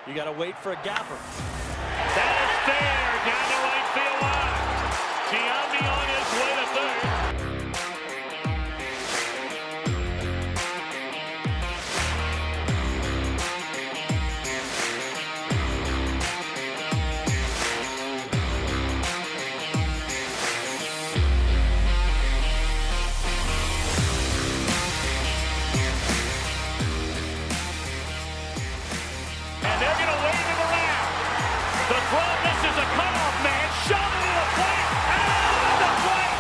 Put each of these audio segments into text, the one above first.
You got to wait for a gapper. That is fair down the right field line. Giambi on his way to third. And they're going to wave him around. The throw misses a cutoff man. Shot into the plate. Out of the plate.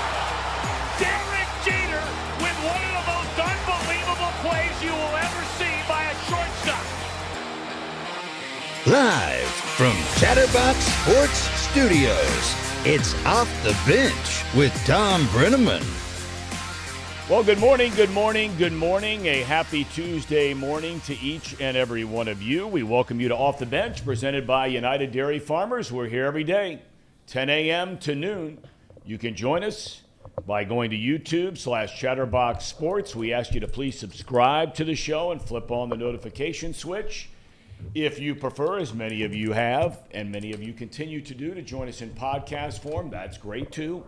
Derek Jeter with one of the most unbelievable plays you will ever see by a shortstop. Live from Chatterbox Sports Studios, it's Off the Bench with Thom Brennaman. Well, good morning, good morning, good morning. A happy Tuesday morning to each and every one of you. We welcome you to Off the Bench, presented by United Dairy Farmers. We're here every day, 10 a.m. to noon. You can join us by going to YouTube/Chatterbox Sports. We ask you to please subscribe to the show and flip on the notification switch. If you prefer, as many of you have, and many of you continue to do, to join us in podcast form, that's great too.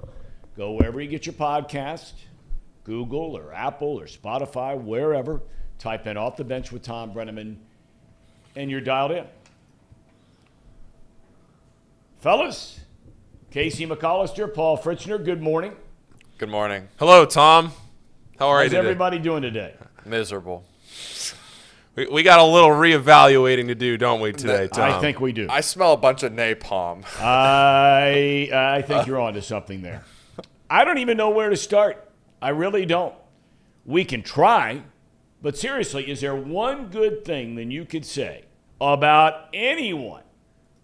Go wherever you get your podcast. Google or Apple or Spotify, wherever. Type in Off the Bench with Thom Brennaman, and you're dialed in. Fellas, Casey McAllister, Paul Fritzner, good morning. Good morning. Hello, Tom. How are you How's today? everybody doing today? Miserable. We got a little reevaluating to do, don't we, today, Tom? I think we do. I smell a bunch of napalm. I think you're onto something there. I don't even know where to start. I really don't. We can try, but seriously, is there one good thing that you could say about anyone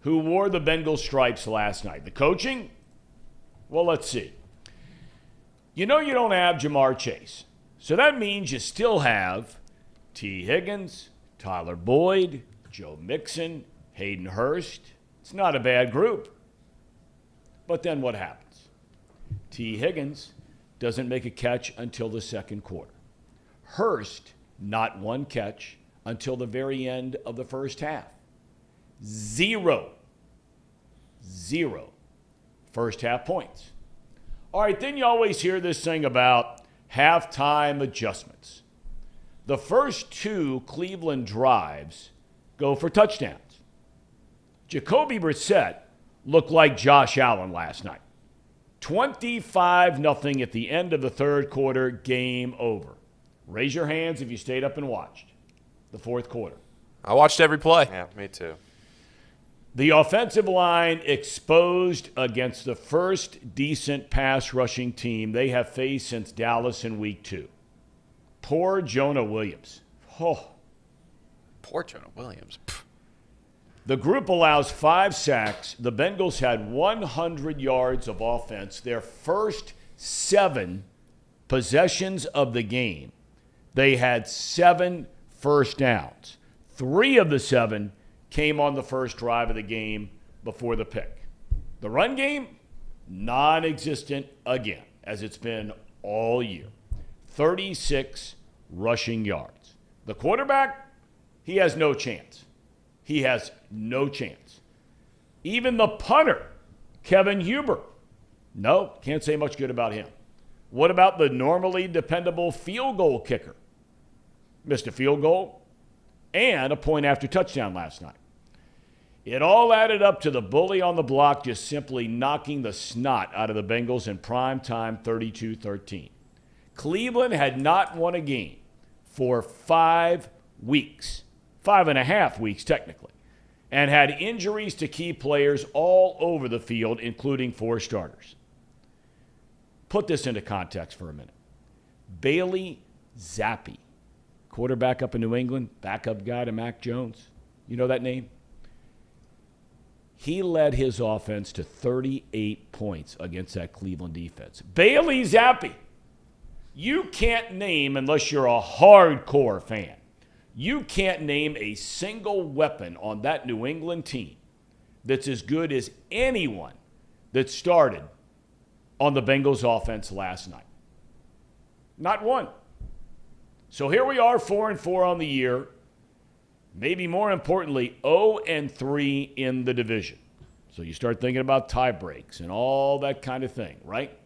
who wore the Bengals stripes last night? The coaching? Well, let's see. You know you don't have Jamar Chase, so that means you still have T. Higgins, Tyler Boyd, Joe Mixon, Hayden Hurst. It's not a bad group. But then what happens? T. Higgins doesn't make a catch until the second quarter. Hurst, not one catch until the very end of the first half. Zero first half points. All right, then you always hear this thing about halftime adjustments. The first two Cleveland drives go for touchdowns. Jacoby Brissett looked like Josh Allen last night. 25-0 at the end of the third quarter, game over. Raise your hands if you stayed up and watched the fourth quarter. I watched every play. Yeah, me too. The offensive line exposed against the first decent pass rushing team they have faced since Dallas in week 2. Poor Jonah Williams. Oh. Poor Jonah Williams. Pfft. The group allows 5 sacks. The Bengals had 100 yards of offense. Their first 7 possessions of the game, they had 7 first downs. 3 of the 7 came on the first drive of the game before the pick. The run game, non-existent again, as it's been all year. 36 rushing yards. The quarterback, he has no chance. He has no chance. Even the punter, Kevin Huber, no, can't say much good about him. What about the normally dependable field goal kicker? Missed a field goal and a point after touchdown last night. It all added up to the bully on the block just simply knocking the snot out of the Bengals in prime time, 32-13. Cleveland had not won a game for 5 weeks. 5.5 weeks technically, and had injuries to key players all over the field, including 4 starters. Put this into context for a minute. Bailey Zappi, quarterback up in New England, backup guy to Mac Jones. You know that name? He led his offense to 38 points against that Cleveland defense. Bailey Zappi. You can't name, unless you're a hardcore fan, you can't name a single weapon on that New England team that's as good as anyone that started on the Bengals offense last night. Not one. So here we are, 4-4 on the year. maybe more importantly, 0-3 in the division. So you start thinking about tie breaks and all that kind of thing, right?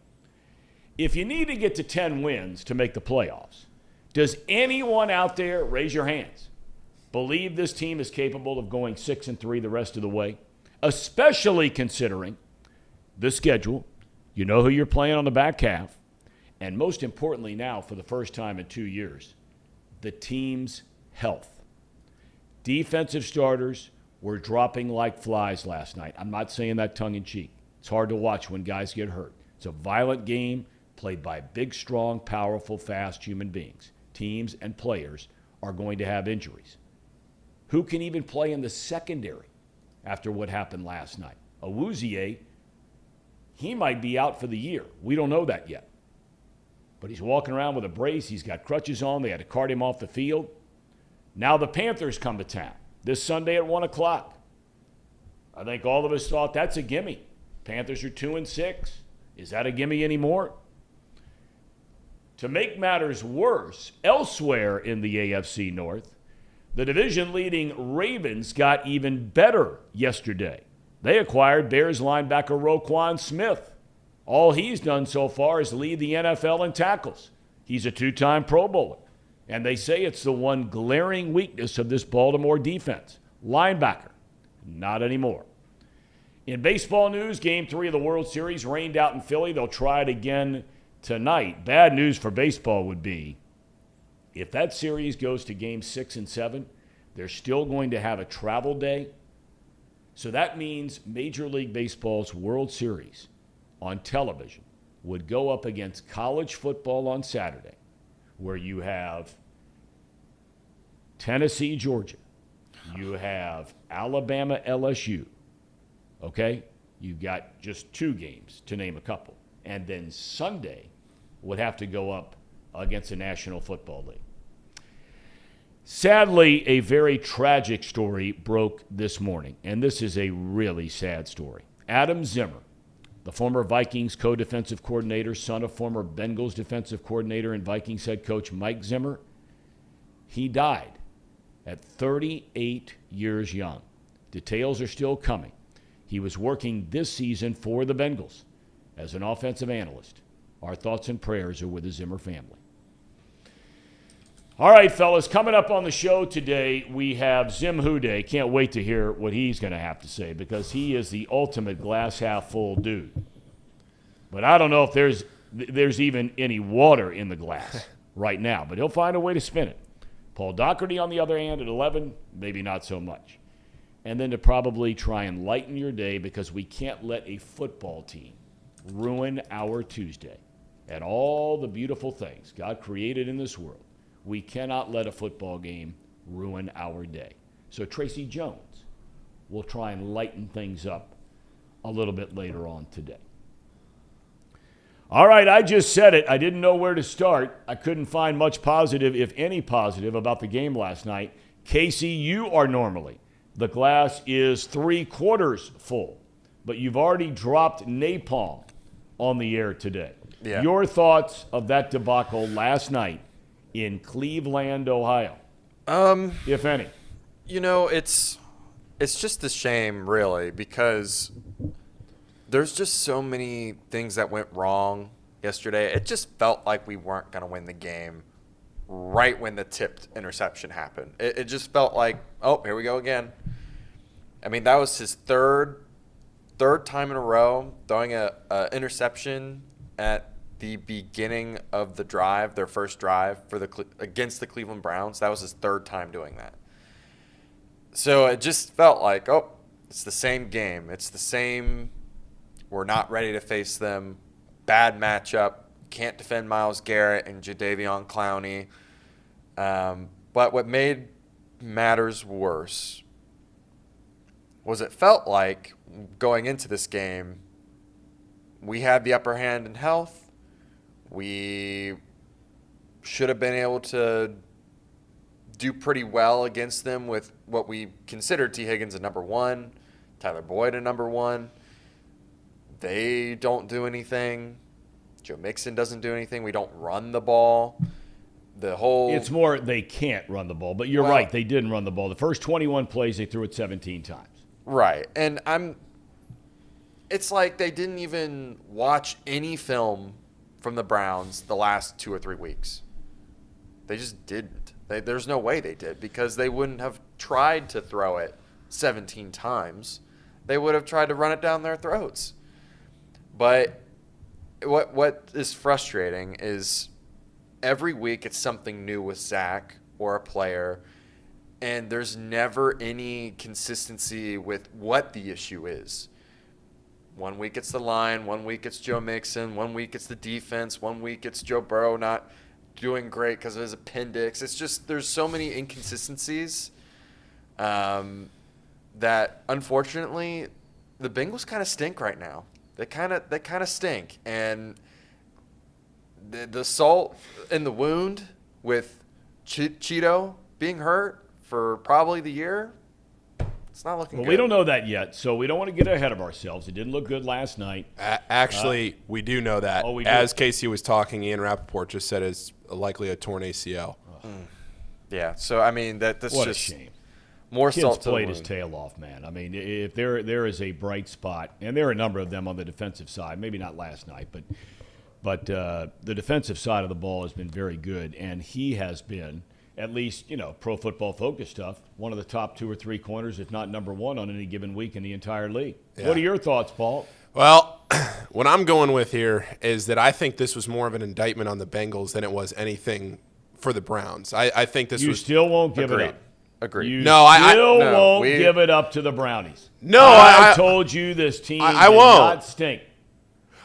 If you need to get to 10 wins to make the playoffs, does anyone out there, raise your hands, believe this team is capable of going 6-3 the rest of the way? Especially considering the schedule, you know who you're playing on the back half, and most importantly now, for the first time in 2 years, the team's health. Defensive starters were dropping like flies last night. I'm not saying that tongue-in-cheek. It's hard to watch when guys get hurt. It's a violent game played by big, strong, powerful, fast human beings. Teams and players are going to have injuries. Who can even play in the secondary after what happened last night? Awuzie, he might be out for the year. We don't know that yet. But he's walking around with a brace. He's got crutches on. They had to cart him off the field. Now the Panthers come to town this Sunday at 1 o'clock. I think all of us thought that's a gimme. Panthers are 2-6. Is that a gimme anymore? To make matters worse, elsewhere in the AFC North, the division-leading Ravens got even better yesterday. They acquired Bears linebacker Roquan Smith. All he's done so far is lead the NFL in tackles. He's a 2-time Pro Bowler. And they say it's the one glaring weakness of this Baltimore defense. Linebacker. Not anymore. In baseball news, Game 3 of the World Series rained out in Philly. They'll try it again tonight. Bad news for baseball would be if that series goes to Game 6 and 7, they're still going to have a travel day. So that means Major League Baseball's World Series on television would go up against college football on Saturday, where you have Tennessee, Georgia. You have Alabama, LSU. Okay? You've got just 2 games, to name a couple. And then Sunday would have to go up against the National Football League. Sadly, a very tragic story broke this morning, and this is a really sad story. Adam Zimmer, the former Vikings co-defensive coordinator, son of former Bengals defensive coordinator and Vikings head coach Mike Zimmer, he died at 38 years young. Details are still coming. He was working this season for the Bengals as an offensive analyst. Our thoughts and prayers are with the Zimmer family. All right, fellas, coming up on the show today, we have Zim Hude. Can't wait to hear what he's going to have to say because he is the ultimate glass-half-full dude. But I don't know if there's even any water in the glass right now, but he'll find a way to spin it. Paul Doherty, on the other hand, at 11, maybe not so much. And then to probably try and lighten your day because we can't let a football team ruin our Tuesday and all the beautiful things God created in this world. We cannot let a football game ruin our day. So Tracy Jones will try and lighten things up a little bit later on today. All right, I just said it. I didn't know where to start. I couldn't find much positive, if any positive, about the game last night. Casey, you are normally. The glass is 3/4 full, but you've already dropped napalm on the air today. Yeah. Your thoughts of that debacle last night in Cleveland, Ohio, if any? You know, it's just a shame, really, because there's just so many things that went wrong yesterday. It just felt like we weren't going to win the game right when the tipped interception happened. It just felt like, oh, here we go again. I mean, that was his third time in a row throwing a interception at the beginning of the drive, their first drive against the Cleveland Browns. That was his third time doing that. So it just felt like, oh, it's the same game. It's the same. We're not ready to face them. Bad matchup. Can't defend Myles Garrett and Jadeveon Clowney. But what made matters worse was it felt like going into this game, we had the upper hand in health. We should have been able to do pretty well against them with what we considered T. Higgins at number 1, Tyler Boyd at number 1. They don't do anything. Joe Mixon doesn't do anything. We don't run the ball. the whole. It's more they can't run the ball, but you're right. They didn't run the ball. The first 21 plays, they threw it 17 times. Right, and it's like they didn't even watch any film from the Browns the last 2 or 3 weeks. They just didn't. There's no way they did, because they wouldn't have tried to throw it 17 times. They would have tried to run it down their throats. But what is frustrating is every week it's something new with Zach or a player, and there's never any consistency with what the issue is. 1 week it's the line, 1 week it's Joe Mixon, 1 week it's the defense, 1 week it's Joe Burrow not doing great because of his appendix. It's just there's so many inconsistencies that unfortunately the Bengals kind of stink right now. They kind of stink, and the salt in the wound with Cheeto being hurt for probably the year. It's not looking good. We don't know that yet, so we don't want to get ahead of ourselves. It didn't look good last night. Actually, we do know that. We do. As Casey was talking, Ian Rappaport just said it's likely a torn ACL. Yeah, so I mean that's what just a shame. More Kid's salt to the played wound. his tail off, man. I mean, if there is a bright spot, and there are a number of them on the defensive side, maybe not last night, but the defensive side of the ball has been very good, and he has been, at least, Pro Football Focus stuff, one of the top 2 or 3 corners, if not number 1 on any given week in the entire league. Yeah. What are your thoughts, Paul? Well, what I'm going with here is that I think this was more of an indictment on the Bengals than it was anything for the Browns. I think this was. You still won't give it up. Agreed. You no, still won't give it up to the Brownies. No, I told you this team I did won't. not stink.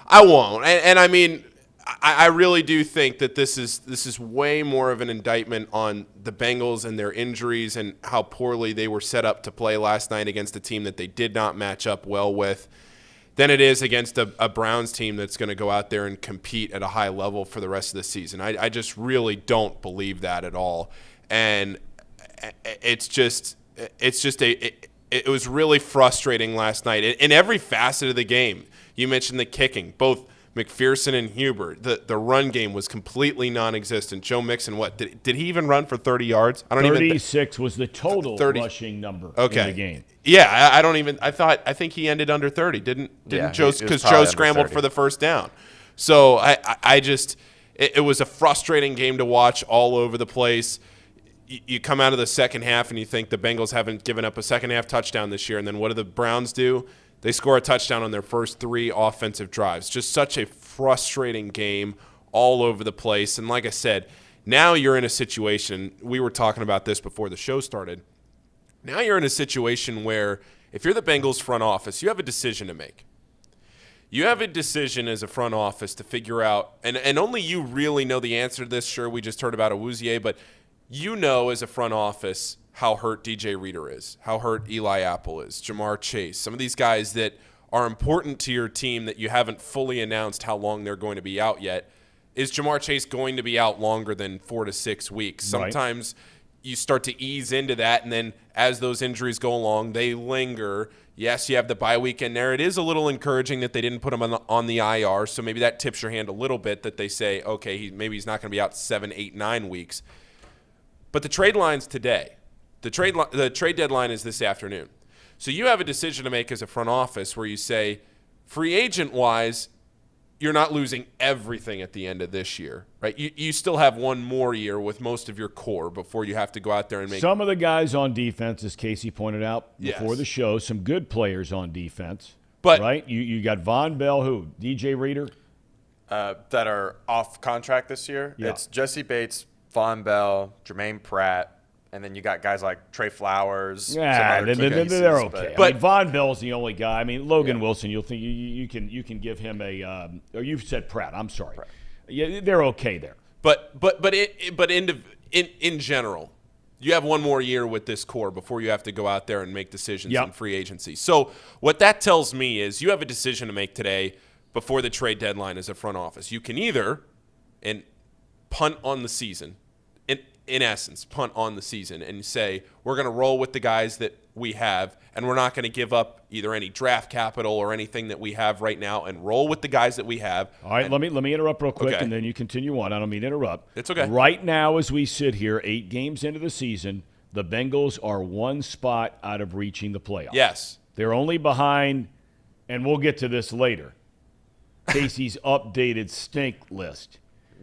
I won't, and I mean, I really do think that this is way more of an indictment on the Bengals and their injuries and how poorly they were set up to play last night against a team that they did not match up well with than it is against a Browns team that's going to go out there and compete at a high level for the rest of the season. I just really don't believe that at all, and it was really frustrating last night in every facet of the game. You mentioned the kicking, both McPherson and Huber. The run game was completely non-existent. Joe Mixon, what did he even run for 30 yards? 36 was the total rushing number in the game. Yeah, I think he ended under 30. Didn't Joe, because Joe scrambled for the first down. So it was a frustrating game to watch all over the place. You come out of the second half and you think the Bengals haven't given up a second half touchdown this year, and then what do the Browns do? They score a touchdown on their first 3 offensive drives. Just such a frustrating game all over the place. And like I said, now you're in a situation, we were talking about this before the show started, now you're in a situation where if you're the Bengals front office, you have a decision to make. You have a decision as a front office to figure out, and only you really know the answer to this. Sure, we just heard about Awuzie, but you know as a front office how hurt DJ Reader is, how hurt Eli Apple is, Jamar Chase, some of these guys that are important to your team that you haven't fully announced how long they're going to be out yet. Is Jamar Chase going to be out longer than 4 to 6 weeks? Sometimes you start to ease into that, and then as those injuries go along, they linger. Yes, you have the bye weekend there. It is a little encouraging that they didn't put him on the IR, so maybe that tips your hand a little bit that they say, okay, maybe he's not going to be out 7, 8, 9 weeks. But the trade line's today. The trade deadline is this afternoon. So you have a decision to make as a front office where you say, free agent-wise, you're not losing everything at the end of this year, right? You still have one more year with most of your core before you have to go out there and make. Some of the guys on defense, as Casey pointed out before the show, some good players on defense. But right? You got Von Bell, who? DJ Reader? That are off contract this year. Yeah. It's Jesse Bates, Von Bell, Jermaine Pratt, and then you got guys like Trey Flowers. Yeah, they're okay. But I mean, Von Bell's the only guy. I mean, Logan Wilson, you'll think you can give him a or you've said Pratt. I'm sorry. Pratt. Yeah, they're okay there. But in general, you have one more year with this core before you have to go out there and make decisions in free agency. So what that tells me is you have a decision to make today before the trade deadline as a front office. You can either punt on the season. in essence, punt on the season and say, we're going to roll with the guys that we have, and we're not going to give up either any draft capital or anything that we have right now, and roll with the guys that we have. All right, let me interrupt real quick, and then you continue on. I don't mean to interrupt. It's okay. Right now, as we sit here, 8 games into the season, the Bengals are 1 spot out of reaching the playoffs. Yes. They're only behind, and we'll get to this later, Casey's updated stink list.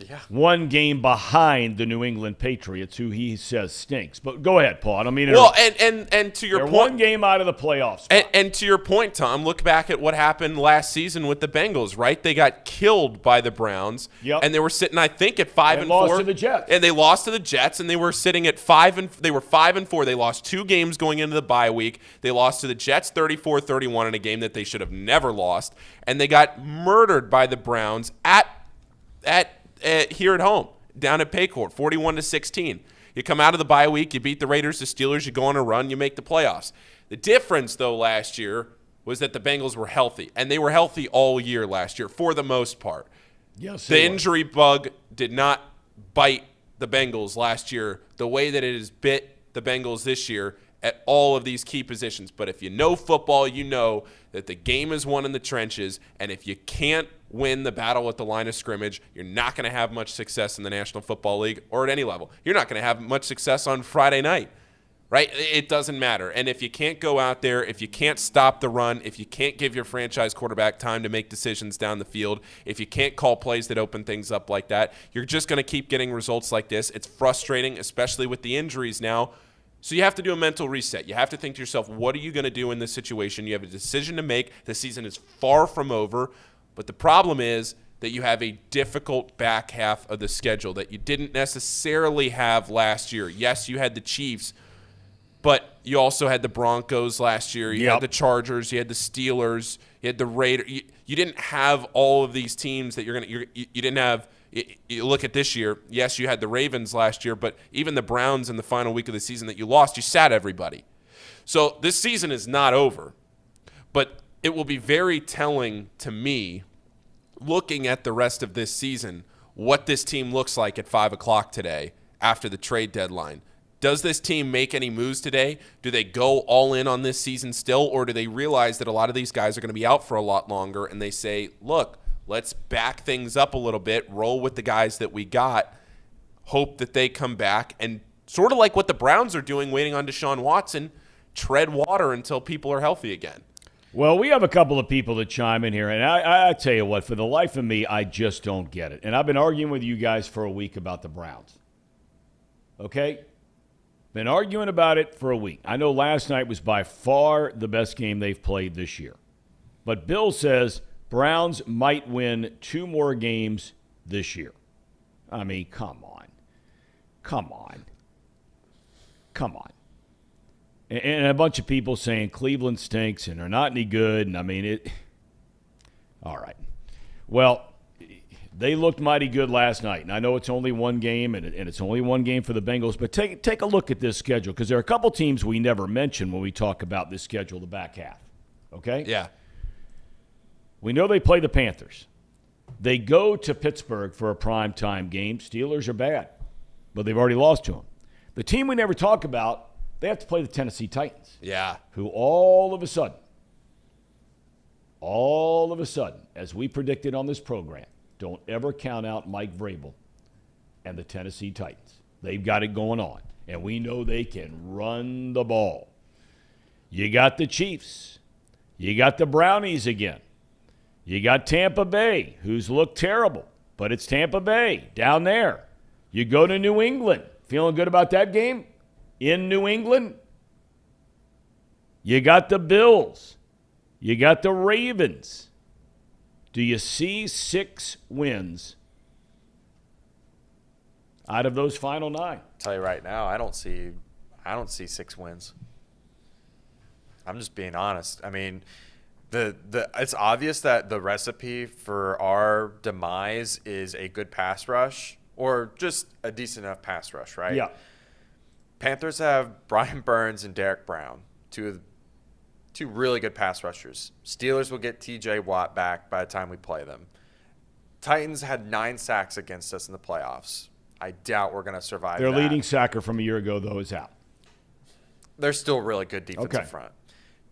Yeah. 1 game behind the New England Patriots, who he says stinks. But go ahead, Paul. I don't mean to interrupt. Well, and to your They're point, 1 game out of the playoffs. And to your point, Tom, look back at what happened last season with the Bengals, right? They got killed by the Browns, and they were sitting, I think, at 5-4. And lost to the Jets. And they lost to the Jets, and they were sitting at 5-4. They lost 2 games going into the bye week. They lost to the Jets 34-31 in a game that they should have never lost, and they got murdered by the Browns here at home, down at Paycourt, 41-16. You come out of the bye week, you beat the Raiders, the Steelers, you go on a run, you make the playoffs. The difference, though, last year was that the Bengals were healthy, and they were healthy all year last year for the most part. Yes, the injury bug did not bite the Bengals last year the way that it has bit the Bengals this year at all of these key positions. But if you know football, you know that the game is won in the trenches, and if you can't win the battle at the line of scrimmage, you're not going to have much success in the National Football League or at any level. You're not going to have much success on Friday night, right? It doesn't matter. And if you can't go out there, if you can't stop the run, if you can't give your franchise quarterback time to make decisions down the field, if you can't call plays that open things up like that, you're just going to keep getting results like this. It's frustrating, especially with the injuries now. So you have to do a mental reset. You have to think to yourself, what are you going to do in this situation? You have a decision to make. The season is far from over. But the problem is that you have a difficult back half of the schedule that you didn't necessarily have last year. Yes, you had the Chiefs, but you also had the Broncos last year. You had the Chargers. You had the Steelers. You had the Raiders. You didn't have all of these teams that you didn't have. You look at this year, yes, you had the Ravens last year, but even the Browns in the final week of the season that you lost, you sat everybody. So this season is not over, but it will be very telling to me, looking at the rest of this season, what this team looks like at 5 o'clock today after the trade deadline. Does this team make any moves today? Do they go all in on this season still, or do they realize that a lot of these guys are going to be out for a lot longer, and they say, look, let's back things up a little bit, roll with the guys that we got, hope that they come back, and sort of like what the Browns are doing, waiting on Deshaun Watson, tread water until people are healthy again. Well, we have a couple of people that chime in here, and I tell you what, for the life of me, I just don't get it. And I've been arguing with you guys for a week about the Browns. Okay? Been arguing about it for a week. I know last night was by far the best game they've played this year. But Bill says Browns might win 2 more games this year. I mean, come on. And a bunch of people saying Cleveland stinks and they're not any good. And, I mean, it – all right. Well, they looked mighty good last night. And I know it's only 1 game, and it's only 1 game for the Bengals. But take a look at this schedule, because there are a couple teams we never mention when we talk about this schedule, the back half. Okay? Yeah. We know they play the Panthers. They go to Pittsburgh for a primetime game. Steelers are bad, but they've already lost to them. The team we never talk about, they have to play the Tennessee Titans. Yeah. Who all of a sudden, as we predicted on this program, don't ever count out Mike Vrabel and the Tennessee Titans. They've got it going on, and we know they can run the ball. You got the Chiefs. You got the Brownies again. You got Tampa Bay, who's looked terrible, but it's Tampa Bay down there. You go to New England. Feeling good about that game? In New England? You got the Bills. You got the Ravens. Do you see 6 wins out of those final 9? I'll tell you right now, I don't see 6 wins. I'm just being honest. I mean, it's obvious that the recipe for our demise is a good pass rush or just a decent enough pass rush, right? Yeah. Panthers have Brian Burns and Derek Brown, two really good pass rushers. Steelers will get T.J. Watt back by the time we play them. Titans had 9 sacks against us in the playoffs. I doubt we're going to survive Their that. leading sacker from a year ago, though, is out. They're still really good defensive front.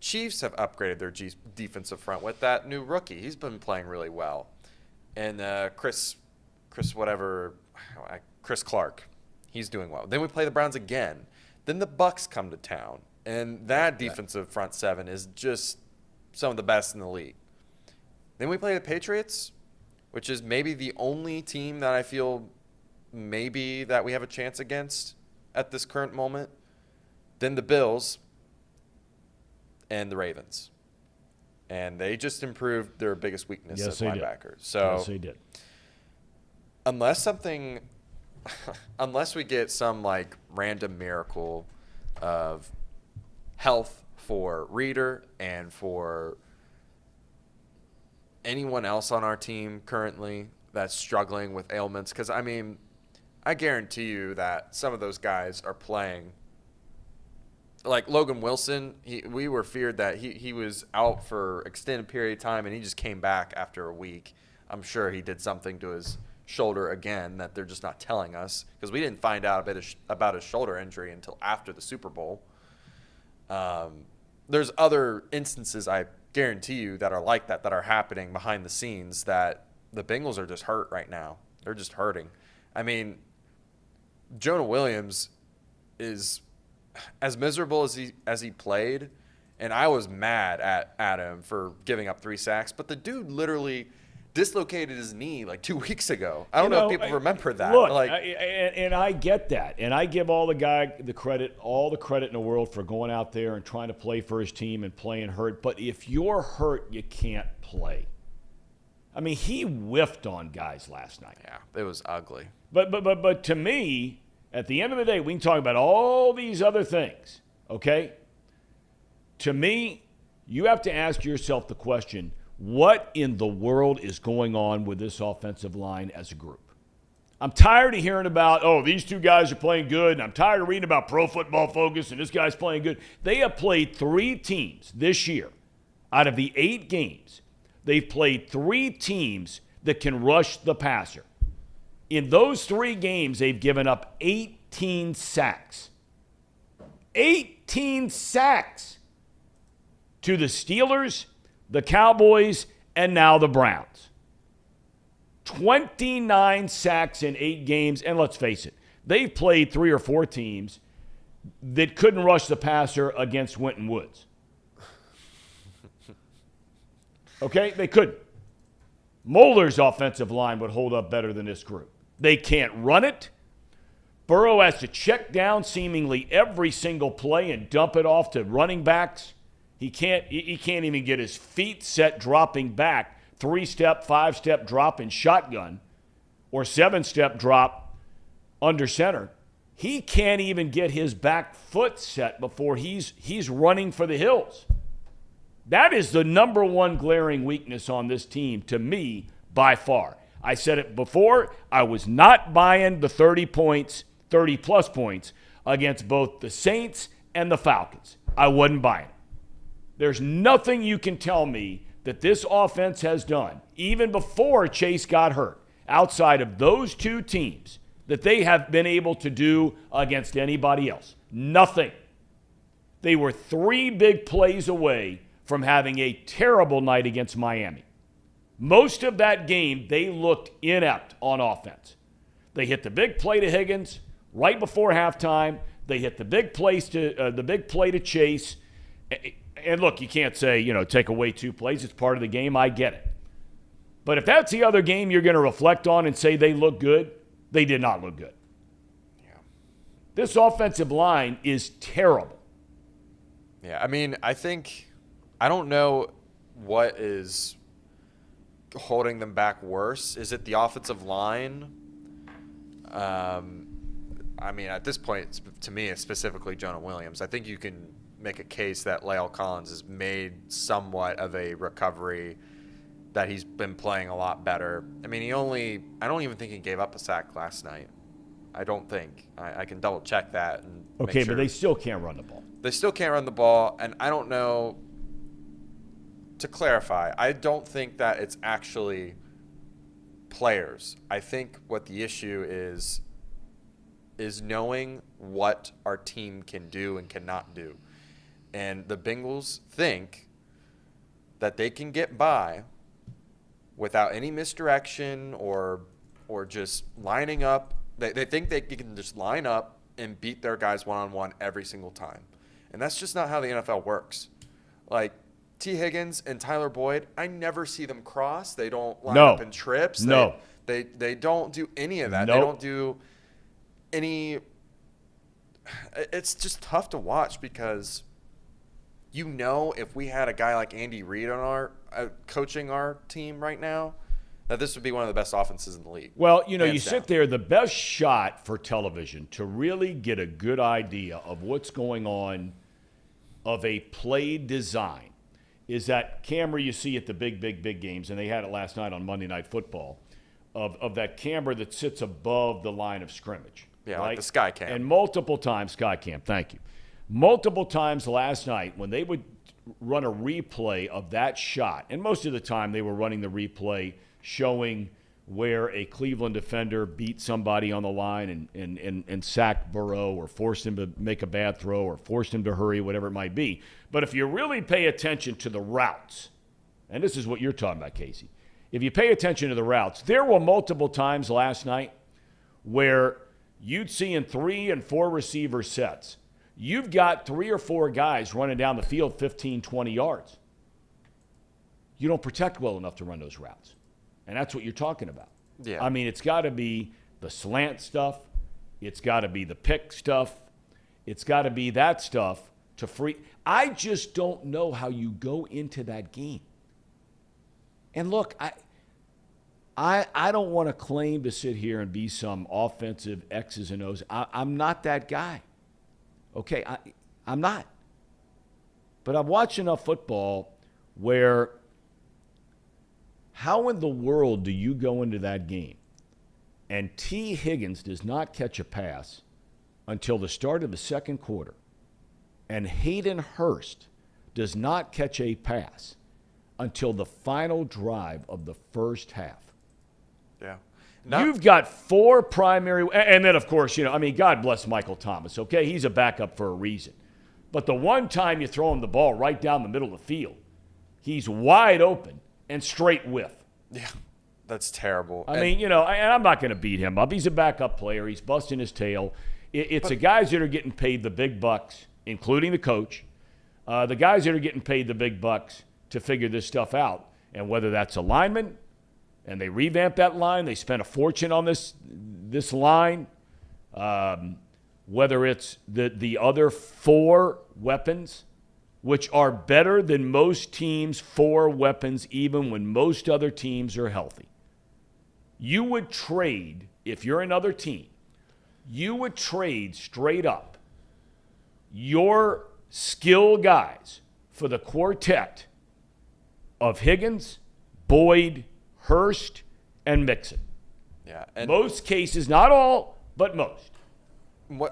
Chiefs have upgraded their defensive front with that new rookie. He's been playing really well. And Chris Clark, he's doing well. Then we play the Browns again. Then the Bucs come to town. And that defensive front seven is just some of the best in the league. Then we play the Patriots, which is maybe the only team that I feel maybe that we have a chance against at this current moment. Then the Bills and the Ravens. And they just improved their biggest weakness as linebackers. So yes, they did. Unless we get some like random miracle of health for Reader and for anyone else on our team currently that's struggling with ailments, because I mean, I guarantee you that some of those guys are playing. Like Logan Wilson, we were feared that he was out for extended period of time, and he just came back after a week. I'm sure he did something to his shoulder again that they're just not telling us, because we didn't find out about his shoulder injury until after the Super Bowl. There's other instances, I guarantee you, that are like that are happening behind the scenes, that the Bengals are just hurt right now. They're just hurting. I mean, Jonah Williams is as miserable as he played, and I was mad at him for giving up 3 sacks, but the dude literally dislocated his knee like 2 weeks ago. I don't know if people remember that. Look, like, and I get that, and I give all the credit in the world for going out there and trying to play for his team and playing hurt. But if you're hurt, you can't play. I mean, he whiffed on guys last night. Yeah, it was ugly. But to me, at the end of the day, we can talk about all these other things, okay? To me, you have to ask yourself the question, what in the world is going on with this offensive line as a group? I'm tired of hearing about, these two guys are playing good, and I'm tired of reading about Pro Football Focus and this guy's playing good. They have played 3 teams this year. Out of the 8 games, they've played 3 teams that can rush the passer. In those 3 games, they've given up 18 sacks. 18 sacks to the Steelers, the Cowboys, and now the Browns. 29 sacks in 8 games. And let's face it, they've played 3 or 4 teams that couldn't rush the passer against Winton Woods. Okay? They couldn't. Moeller's offensive line would hold up better than this group. They can't run it. Burrow has to check down seemingly every single play and dump it off to running backs. He can't even get his feet set dropping back, 3-step, 5-step drop in shotgun, or 7-step drop under center. He can't even get his back foot set before he's running for the hills. That is the number one glaring weakness on this team, to me, by far. I said it before, I was not buying the 30-plus points against both the Saints and the Falcons. I wasn't buying it. There's nothing you can tell me that this offense has done, even before Chase got hurt, outside of those 2 teams, that they have been able to do against anybody else. Nothing. They were 3 big plays away from having a terrible night against Miami. Most of that game, they looked inept on offense. They hit the big play to Higgins right before halftime. They hit the big play to Chase. And look, you can't say, take away 2 plays. It's part of the game. I get it. But if that's the other game you're going to reflect on and say they look good, they did not look good. Yeah. This offensive line is terrible. Yeah, I mean, I don't know what is holding them back worse. Is it the offensive line? I mean, at this point, to me, it's specifically Jonah Williams. I think you can make a case that La'el Collins has made somewhat of a recovery, that he's been playing a lot better. I mean, I don't even think he gave up a sack last night. I don't think. I can double check that. And okay, but they still can't run the ball. They still can't run the ball, and I don't know. To clarify, I don't think that it's actually players. I think what the issue is is knowing what our team can do and cannot do. And the Bengals think that they can get by without any misdirection or just lining up. They think they can just line up and beat their guys one-on-one every single time. And that's just not how the NFL works. Like, T. Higgins and Tyler Boyd, I never see them cross. They don't line up in trips. They don't do any of that. They don't do any – it's just tough to watch because if we had a guy like Andy Reid on our coaching our team right now, that this would be one of the best offenses in the league. Well, you sit there, the best shot for television to really get a good idea of what's going on of a play design is that camera you see at the big games, and they had it last night on Monday Night Football, of that camera that sits above the line of scrimmage. Yeah, right? like the sky cam. And multiple times, sky cam, thank you. Multiple times last night when they would run a replay of that shot, and most of the time they were running the replay showing where a Cleveland defender beat somebody on the line and sacked Burrow or forced him to make a bad throw or forced him to hurry, whatever it might be. But if you really pay attention to the routes, and this is what you're talking about, Casey, if you pay attention to the routes, there were multiple times last night where you'd see in 3 and 4 receiver sets, you've got 3 or 4 guys running down the field 15, 20 yards. You don't protect well enough to run those routes. And that's what you're talking about. Yeah. I mean, it's got to be the slant stuff. It's got to be the pick stuff. It's got to be that stuff to free. I just don't know how you go into that game. And look, I don't want to claim to sit here and be some offensive X's and O's. I'm not that guy. Okay, I'm not. But I've watched enough football where how in the world do you go into that game and T. Higgins does not catch a pass until the start of the second quarter, and Hayden Hurst does not catch a pass until the final drive of the first half? Yeah. You've got 4 primary – and then, of course, God bless Michael Thomas, okay? He's a backup for a reason. But the one time you throw him the ball right down the middle of the field, he's wide open and straight whiff. Yeah, that's terrible. I mean, and I'm not going to beat him up. He's a backup player. He's busting his tail. It's the guys that are getting paid the big bucks, including the coach, the guys that are getting paid the big bucks to figure this stuff out. And whether that's a lineman, and they revamped that line, they spent a fortune on this line, whether it's the other 4 weapons, which are better than most teams' 4 weapons, even when most other teams are healthy. You would trade, if you're another team, you would trade straight up your skill guys for the quartet of Higgins, Boyd, Hurst, and Mixon. Yeah, and most cases, not all, but most.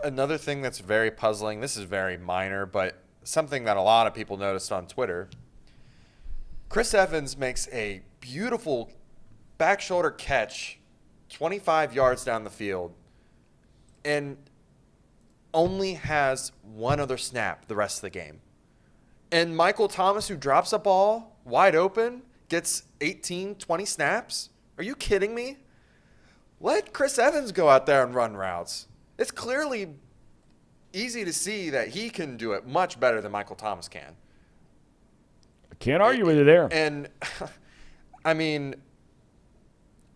Another thing that's very puzzling, this is very minor, but something that a lot of people noticed on Twitter, Chris Evans makes a beautiful back shoulder catch 25 yards down the field and only has one other snap the rest of the game. And Michael Thomas, who drops a ball wide open, gets 18, 20 snaps? Are you kidding me? Let Chris Evans go out there and run routes. It's clearly easy to see that he can do it much better than Michael Thomas can. I can't argue with you there. And, I mean,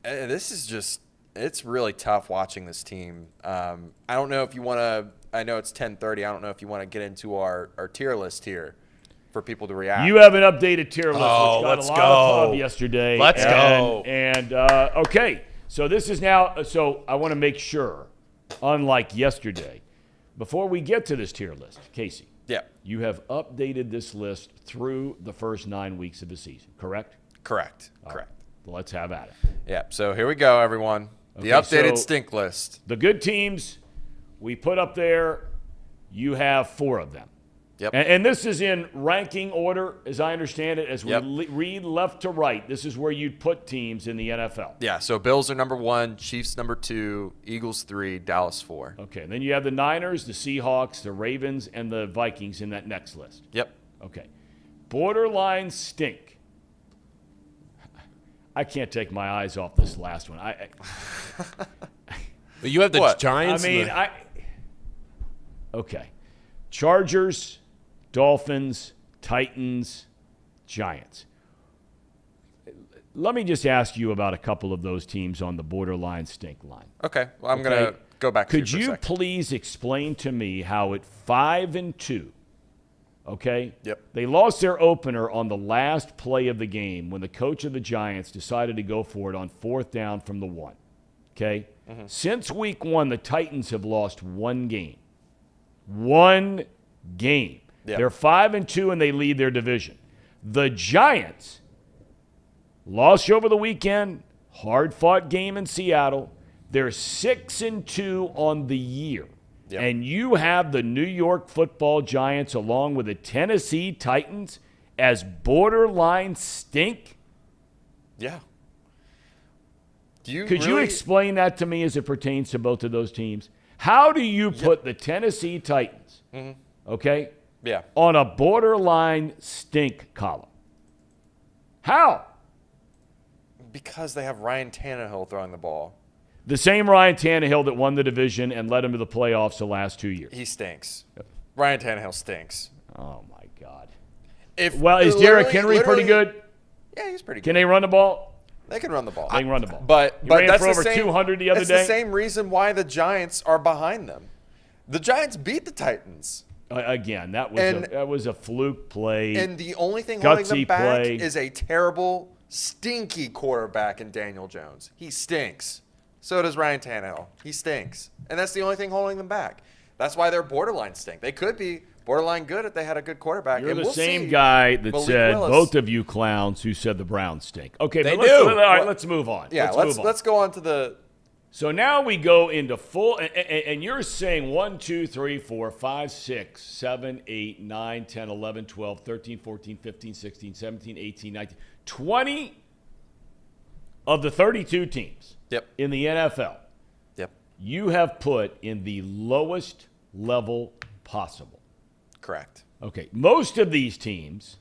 this is just – it's really tough watching this team. I don't know if you want to – I know it's 10:30. I don't know if you want to get into our tier list here for people to react. You have an updated tier list, which got let's a lot go. of pub yesterday. Let's go. And okay, so this is now – so I want to make sure, unlike yesterday, before we get to this tier list, Casey. Yeah. You have updated this list through the first 9 weeks of the season, correct? Correct. Right. Well, let's have at it. Yeah, so here we go, everyone. The updated stink list. The good teams we put up there, you have 4 of them. Yep. And this is in ranking order, as I understand it, as we Yep. read left to right. This is where you'd put teams in the NFL. Yeah, so Bills are number 1, Chiefs number 2, Eagles 3, Dallas 4. Okay, then you have the Niners, the Seahawks, the Ravens, and the Vikings in that next list. Yep. Okay. Borderline stink. I can't take my eyes off this last one. You have the What? Giants. Okay. Chargers, Dolphins, Titans, Giants. Let me just ask you about a couple of those teams on the borderline stink line. Okay, well, I'm going to go back to Could you please explain to me how at 5-2, okay? Yep. They lost their opener on the last play of the game when the coach of the Giants decided to go for it on 4th down from the 1, okay? Mm-hmm. Since week 1, the Titans have lost one game. One game. Yep. They're 5-2 and they lead their division. The Giants lost over the weekend, hard-fought game in Seattle. They're 6-2 on the year. Yep. And you have the New York Football Giants along with the Tennessee Titans as borderline stink? Yeah. Could you explain that to me as it pertains to both of those teams? How do you put the Tennessee Titans, okay, on a borderline stink column? How? Because they have Ryan Tannehill throwing the ball. The same Ryan Tannehill that won the division and led him to the playoffs the last 2 years. He stinks. Ryan Tannehill stinks. Oh, my God. Is Derrick Henry pretty good? Yeah, he's pretty good. Can they run the ball? They can run the ball. They can run the ball. But ran that's for over the same, 200 the other it's day. the same reason why the Giants are behind them. The Giants beat the Titans. Again, that was a fluke play. And the only thing holding them gutsy back play. is a terrible, stinky quarterback in Daniel Jones. He stinks. So does Ryan Tannehill. He stinks. And that's the only thing holding them back. That's why they're borderline stink. They could be borderline good if they had a good quarterback. You're and the we'll same see. guy that Malik said, Willis. both of you clowns who said the Browns stink. Okay, They but do. All right, let's move on. Yeah, move on. let's go on to the. So now we go into full, and you're saying 1, 2, 3, 4, 5, 6, 7, 8, 9, 10, 11, 12, 13, 14, 15, 16, 17, 18, 19, 20 of the 32 teams in the NFL. Yep. You have put in the lowest level possible. Correct. Okay, most of these teams,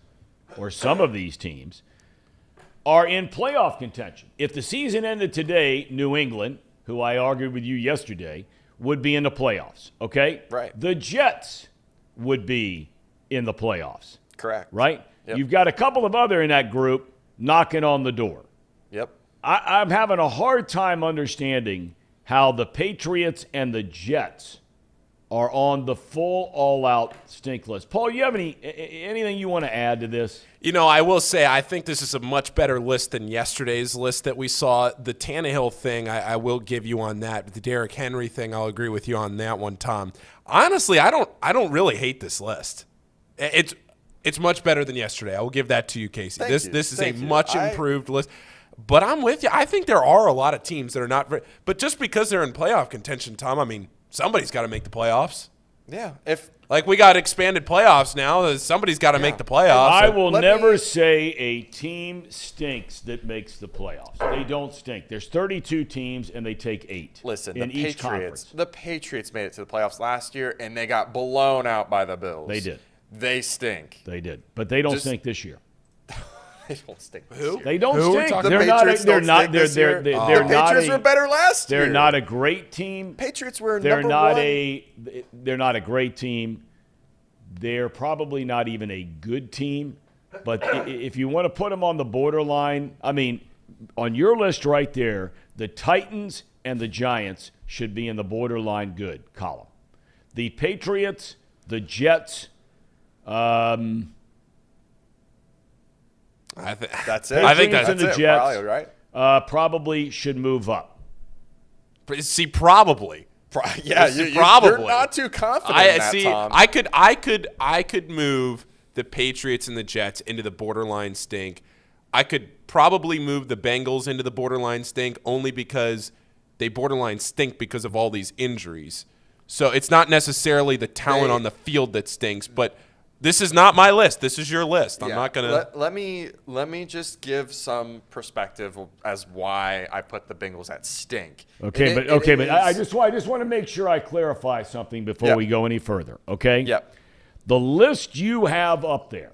or some of these teams, are in playoff contention. If the season ended today, New England, who I argued with you yesterday, would be in the playoffs, okay? Right. The Jets would be in the playoffs. Correct. Right? Yep. You've got a couple of other in that group knocking on the door. Yep. I'm having a hard time understanding how the Patriots and the Jets are on the full all-out stink list. Paul, you have anything you want to add to this? You know, I will say I think this is a much better list than yesterday's list that we saw. The Tannehill thing, I will give you on that. But the Derrick Henry thing, I'll agree with you on that one, Tom. Honestly, I don't really hate this list. It's much better than yesterday. I will give that to you, Casey. This is a much improved list. But I'm with you. I think there are a lot of teams that are not very – but just because they're in playoff contention, Tom, I mean, somebody's got to make the playoffs. Yeah. Like we got expanded playoffs now. Somebody's got to make the playoffs. I will never say a team stinks that makes the playoffs. They don't stink. There's 32 teams, and they take 8 Listen, in each conference. The Patriots made it to the playoffs last year, and they got blown out by the Bills. They did. They stink. They did. But they don't stink this year. They don't stink this Who? year. They don't Who? stink. The They're Patriots not. don't stink this year. They're The not. Patriots were better last year. They're not a great team. Patriots were They're number not one. They're not a great team. They're probably not even a good team. But if you want to put them on the borderline, I mean, on your list right there, the Titans and the Giants should be in the borderline good column. The Patriots, the Jets. That's it. I think Patriots and the it, Jets probably, right? probably should move up. See, probably. Yeah, probably. You're not too confident in that, Tom. I could move the Patriots and the Jets into the borderline stink. I could probably move the Bengals into the borderline stink only because they borderline stink because of all these injuries. So it's not necessarily the talent on the field that stinks, but This is not my list. This is your list. I'm not going to. Let me just give some perspective as why I put the Bengals at stink. Okay, but I just want to make sure I clarify something before we go any further. Okay. Yep. The list you have up there,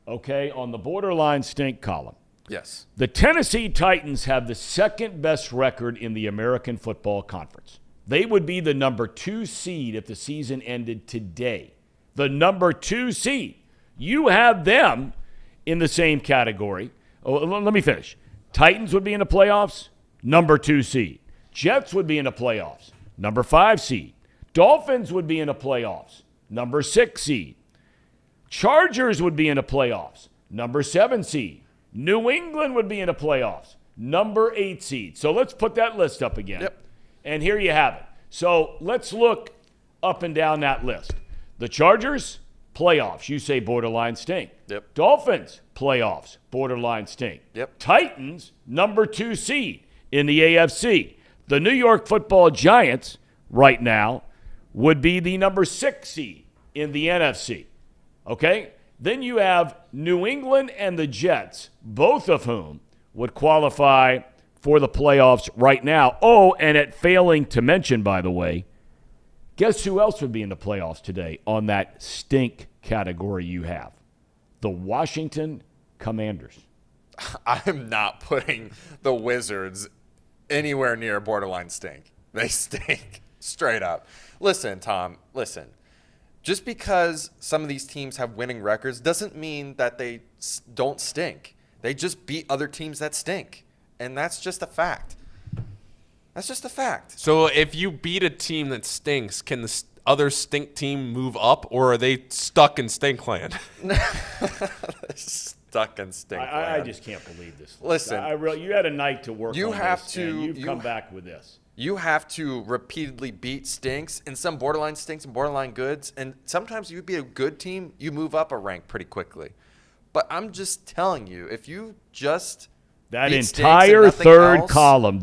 okay, on the borderline stink column. Yes. The Tennessee Titans have the second best record in the American Football Conference. They would be the number 2 seed if the season ended today. The number 2 seed. You have them in the same category. Oh, let me finish. Titans would be in the playoffs, number 2 seed. Jets would be in the playoffs, number 5 seed. Dolphins would be in the playoffs, number 6 seed. Chargers would be in the playoffs, number 7 seed. New England would be in the playoffs, number 8 seed. So let's put that list up again. Yep. And here you have it. So let's look up and down that list. The Chargers, playoffs. You say borderline stink. Yep. Dolphins, playoffs. Borderline stink. Yep. Titans, number 2 seed in the AFC. The New York Football Giants, right now, would be the number 6 seed in the NFC. Okay? Then you have New England and the Jets, both of whom would qualify for the playoffs right now. Oh, and at failing to mention, by the way, guess who else would be in the playoffs today on that stink category you have? The Washington Commanders. I'm not putting the Wizards anywhere near borderline stink. They stink straight up. Listen, Tom, listen. Just because some of these teams have winning records doesn't mean that they don't stink. They just beat other teams that stink. And that's just a fact. That's just a fact. So if you beat a team that stinks, can the other stink team move up, or are they stuck in stinkland? Stuck in stinkland. I just can't believe this. Listen. You had a night to work on this, and you've come back with this. You have to repeatedly beat stinks, and some borderline stinks and borderline goods. And sometimes you be a good team, you move up a rank pretty quickly. But I'm just telling you, if you just that entire third column,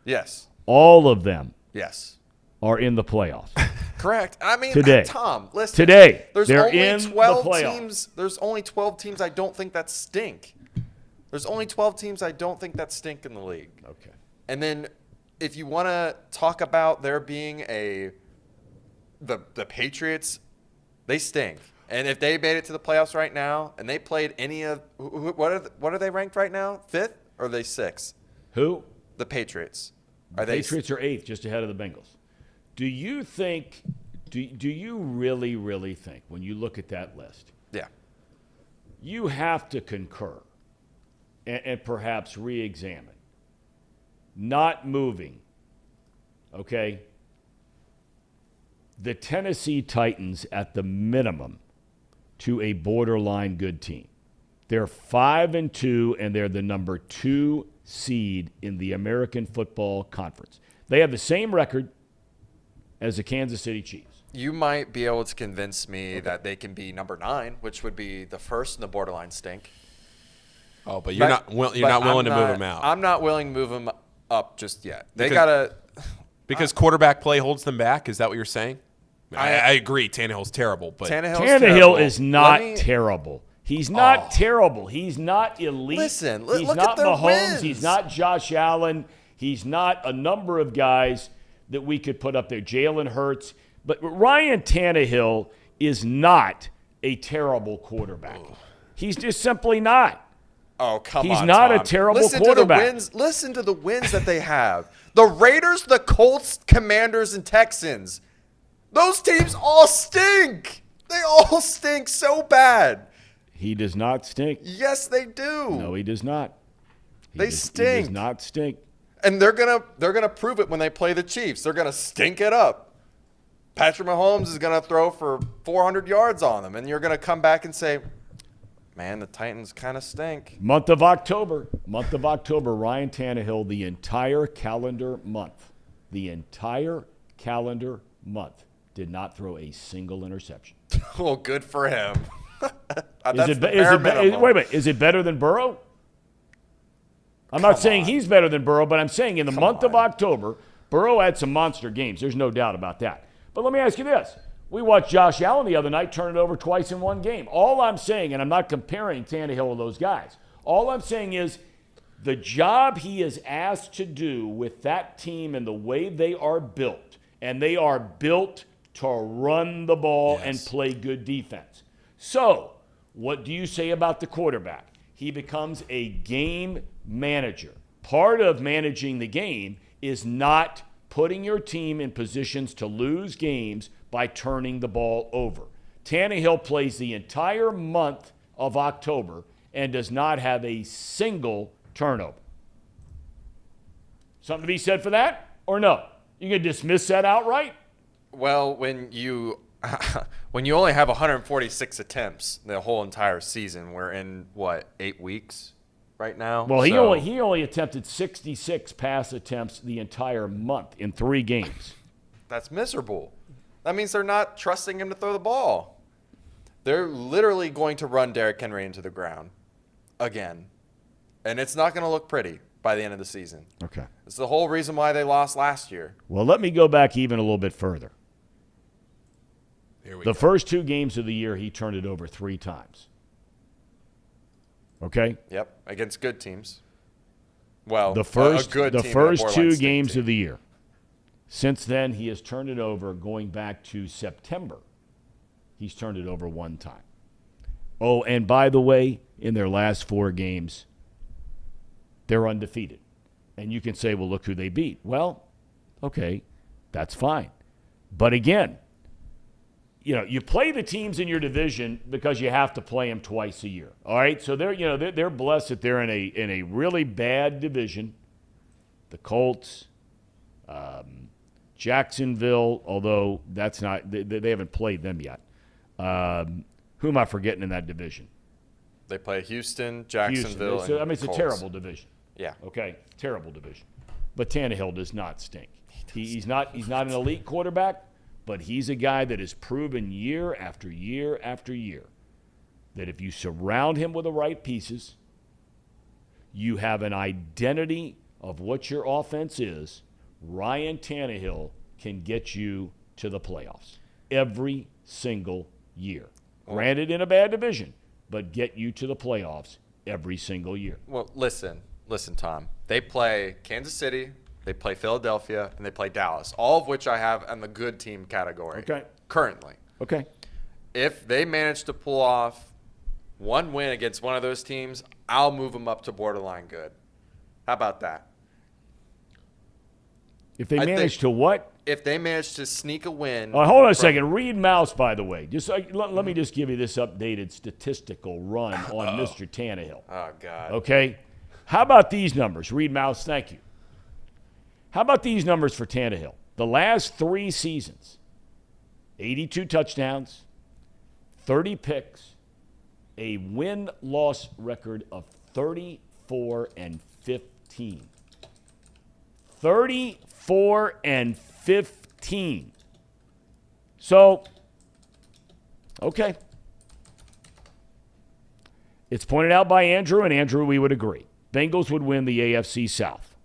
yes, all of them, yes, are in the playoffs. Correct. I mean, today, Tom, listen. Today, they're only in 12 teams. There's only 12 teams I don't think that stink. There's only 12 teams I don't think that stink in the league. Okay. And then if you want to talk about there being the Patriots, they stink. And if they made it to the playoffs right now and they played any of what are they ranked right now? 5th or are they 6th? Who? The Patriots. The Patriots are 8th, just ahead of the Bengals. Do you think do you really think when you look at that list? Yeah. You have to concur and perhaps re-examine not moving, okay, the Tennessee Titans at the minimum to a borderline good team. They're 5-2, and they're the number 2 seed in the American Football Conference. They have the same record as the Kansas City Chiefs. You might be able to convince me that they can be number 9, which would be the first in the borderline stink. Oh, but you're not willing to move them out. I'm not willing to move them up just yet. Because quarterback play holds them back. Is that what you're saying? I agree. Tannehill's terrible, but Tannehill is not terrible. He's not terrible. He's not elite. Listen, he's look not at their Mahomes. wins. He's not Josh Allen. He's not a number of guys that we could put up there. Jalen Hurts. But Ryan Tannehill is not a terrible quarterback. He's just simply not. Oh, come on, He's not Tom. a terrible quarterback. Listen to the wins that they have. The Raiders, the Colts, Commanders, and Texans. Those teams all stink. They all stink so bad. He does not stink. Yes, they do. No, he does not. They stink. He does not stink. And they're gonna prove it when they play the Chiefs. They're gonna stink it up. Patrick Mahomes is gonna throw for 400 yards on them, and you're gonna come back and say, man, the Titans kind of stink. Month of October, Ryan Tannehill, the entire calendar month, did not throw a single interception. Well, good for him. Wait a minute. Is it better than Burrow? I'm not saying he's better than Burrow, but I'm saying in the month of October, Burrow had some monster games. There's no doubt about that. But let me ask you this. We watched Josh Allen the other night turn it over twice in one game. All I'm saying, and I'm not comparing Tannehill with those guys, all I'm saying is the job he is asked to do with that team and the way they are built, and they are built to run the ball and play good defense. So, what do you say about the quarterback? He becomes a game manager. Part of managing the game is not putting your team in positions to lose games by turning the ball over. Tannehill plays the entire month of October and does not have a single turnover. Something to be said for that, or no? You can dismiss that outright? Well, when you only have 146 attempts the whole entire season, we're in, 8 weeks right now? Well, he only attempted 66 pass attempts the entire month in 3 games. That's miserable. That means they're not trusting him to throw the ball. They're literally going to run Derrick Henry into the ground again. And it's not going to look pretty by the end of the season. Okay. It's the whole reason why they lost last year. Well, let me go back even a little bit further. The first 2 games of the year, he turned it over 3 times. Okay? Yep, against good teams. Well, the first good team, first 2 games of the year. Since then, he has turned it over going back to September. He's turned it over 1 time. Oh, and by the way, in their last 4 games, they're undefeated. And you can say, well, look who they beat. Well, okay, that's fine. But again, you play the teams in your division because you have to play them twice a year. All right, so they're blessed that they're in a really bad division. The Colts, Jacksonville, although that's not they haven't played them yet. Who am I forgetting in that division? They play Houston, Jacksonville. So, and it's Colts. a terrible division. Yeah. Okay, terrible division. But Tannehill does not stink. He's not an elite quarterback, but he's a guy that has proven year after year after year that if you surround him with the right pieces, you have an identity of what your offense is. Ryan Tannehill can get you to the playoffs every single year. Granted, in a bad division, but get you to the playoffs every single year. Well, listen, Tom. They play Kansas City, they play Philadelphia, and they play Dallas, all of which I have in the good team category. Okay. Currently. Okay. If they manage to pull off 1 win against one of those teams, I'll move them up to borderline good. How about that? If they manage to what? If they manage to sneak a win. Hold on a second. Reed Mouse, by the way. Just let me just give you this updated statistical run on Mr. Tannehill. Oh, God. Okay? How about these numbers? Reed Mouse, thank you. How about these numbers for Tannehill? The last 3 seasons, 82 touchdowns, 30 picks, a win-loss record of 34-15. 34-15. So, okay. It's pointed out by Andrew, and Andrew, we would agree. Bengals would win the AFC South.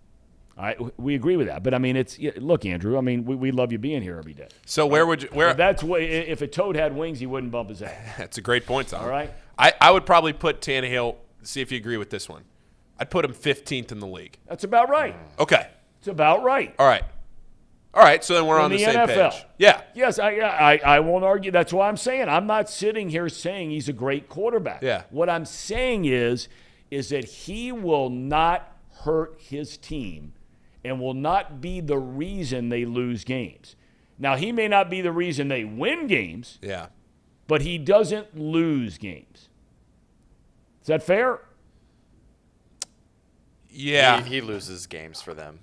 All right, we agree with that. But, I mean, look, Andrew, I mean, we love you being here every day. So where would you – where? That's what, if a toad had wings, he wouldn't bump his ass. That's a great point, Thom. All right? I would probably put Tannehill – see if you agree with this one. I'd put him 15th in the league. That's about right. Okay. It's about right. All right, so then we're on the same NFL. page. Yeah. Yes, I won't argue. That's why I'm saying. I'm not sitting here saying he's a great quarterback. Yeah. What I'm saying is that he will not hurt his team and will not be the reason they lose games. Now, he may not be the reason they win games. Yeah. But he doesn't lose games. Is that fair? Yeah. He loses games for them.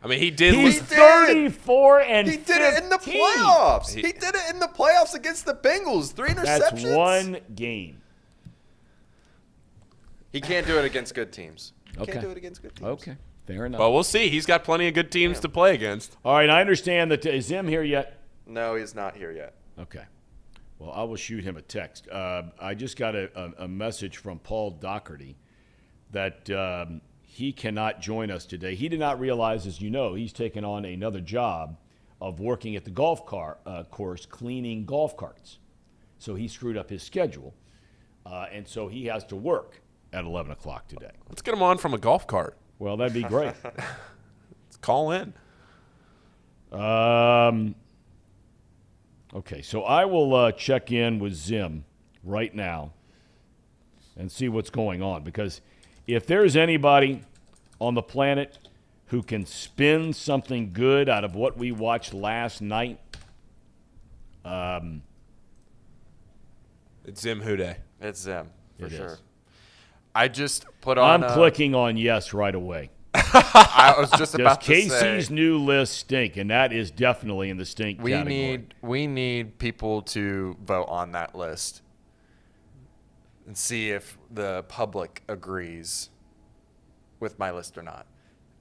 I mean, he did. He's 34 and 15. He did it in the playoffs. He did it in the playoffs against the Bengals. 3 interceptions. That's 1 game. He can't do it against good teams. Okay. Can't do it against good teams. Okay, fair enough. Well, we'll see. He's got plenty of good teams to play against. All right, I understand that. Is Zim here yet? No, he's not here yet. Okay. Well, I will shoot him a text. I just got a message from Paul Doherty that he cannot join us today. He did not realize, as you know, he's taken on another job of working at the golf course cleaning golf carts. So he screwed up his schedule, and so he has to work at 11 o'clock today. Let's get him on from a golf cart. Well, that'd be great. Let's call in. Okay, so I will check in with Zim right now and see what's going on, because if there's anybody on the planet who can spin something good out of what we watched last night, It's Zim Houday. It's Zim, for sure. Is. I just put on. I'm clicking on yes right away. I was just about to say. Does Casey's new list stink? And that is definitely in the stink category. We need people to vote on that list and see if the public agrees with my list or not.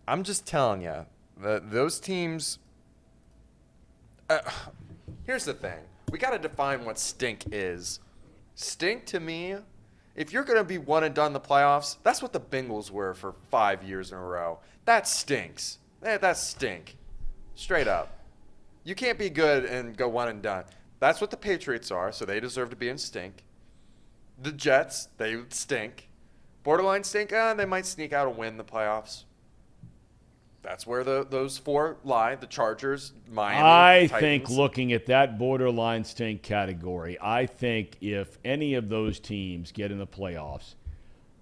I'm just telling you, those teams. Here's the thing: we got to define what stink is. Stink to me, if you're going to be one and done in the playoffs, that's what the Bengals were for 5 years in a row. That stinks. That stink. Straight up. You can't be good and go one and done. That's what the Patriots are, so they deserve to be in stink. The Jets, they stink. Borderline stink, they might sneak out and win the playoffs. That's where those four lie, the Chargers, Miami, I Titans. think looking at that borderline stink category, I think if any of those teams get in the playoffs,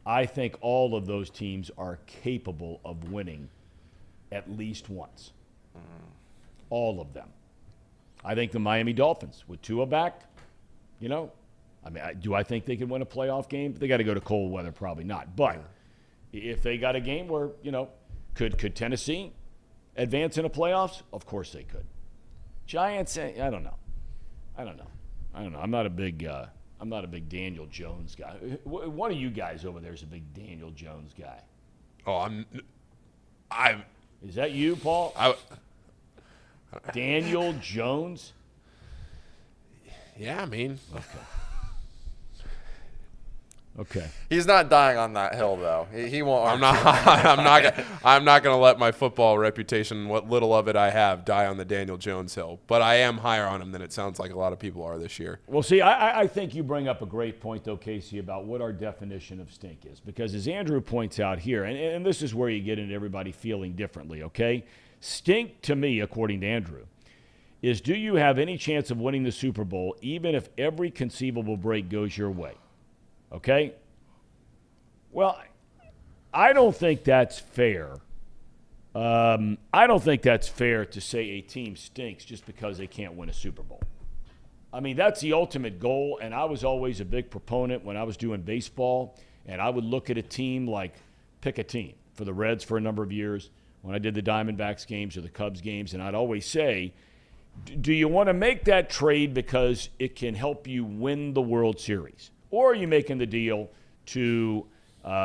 I think all of those teams are capable of winning at least once. All of them. I think the Miami Dolphins, with Tua back, do I think they can win a playoff game? They got to go to cold weather, probably not. But if they got a game where, could Tennessee advance in the playoffs? Of course they could. Giants, I don't know. I'm not a big Daniel Jones guy. One of you guys over there is a big Daniel Jones guy. Oh, Is that you, Paul? Daniel Jones? Yeah, I mean. Okay. He's not dying on that hill, though. He won't. I'm not going to let my football reputation, what little of it I have, die on the Daniel Jones hill. But I am higher on him than it sounds like a lot of people are this year. Well, see, I think you bring up a great point, though, Casey, about what our definition of stink is. Because as Andrew points out here, and this is where you get into everybody feeling differently, okay? Stink, to me, according to Andrew, is do you have any chance of winning the Super Bowl even if every conceivable break goes your way? Okay? Well, I don't think that's fair. I don't think that's fair to say a team stinks just because they can't win a Super Bowl. I mean, that's the ultimate goal, and I was always a big proponent when I was doing baseball, and I would look at a team like, pick a team, for the Reds for a number of years, when I did the Diamondbacks games or the Cubs games, and I'd always say, do you want to make that trade because it can help you win the World Series? Or are you making the deal to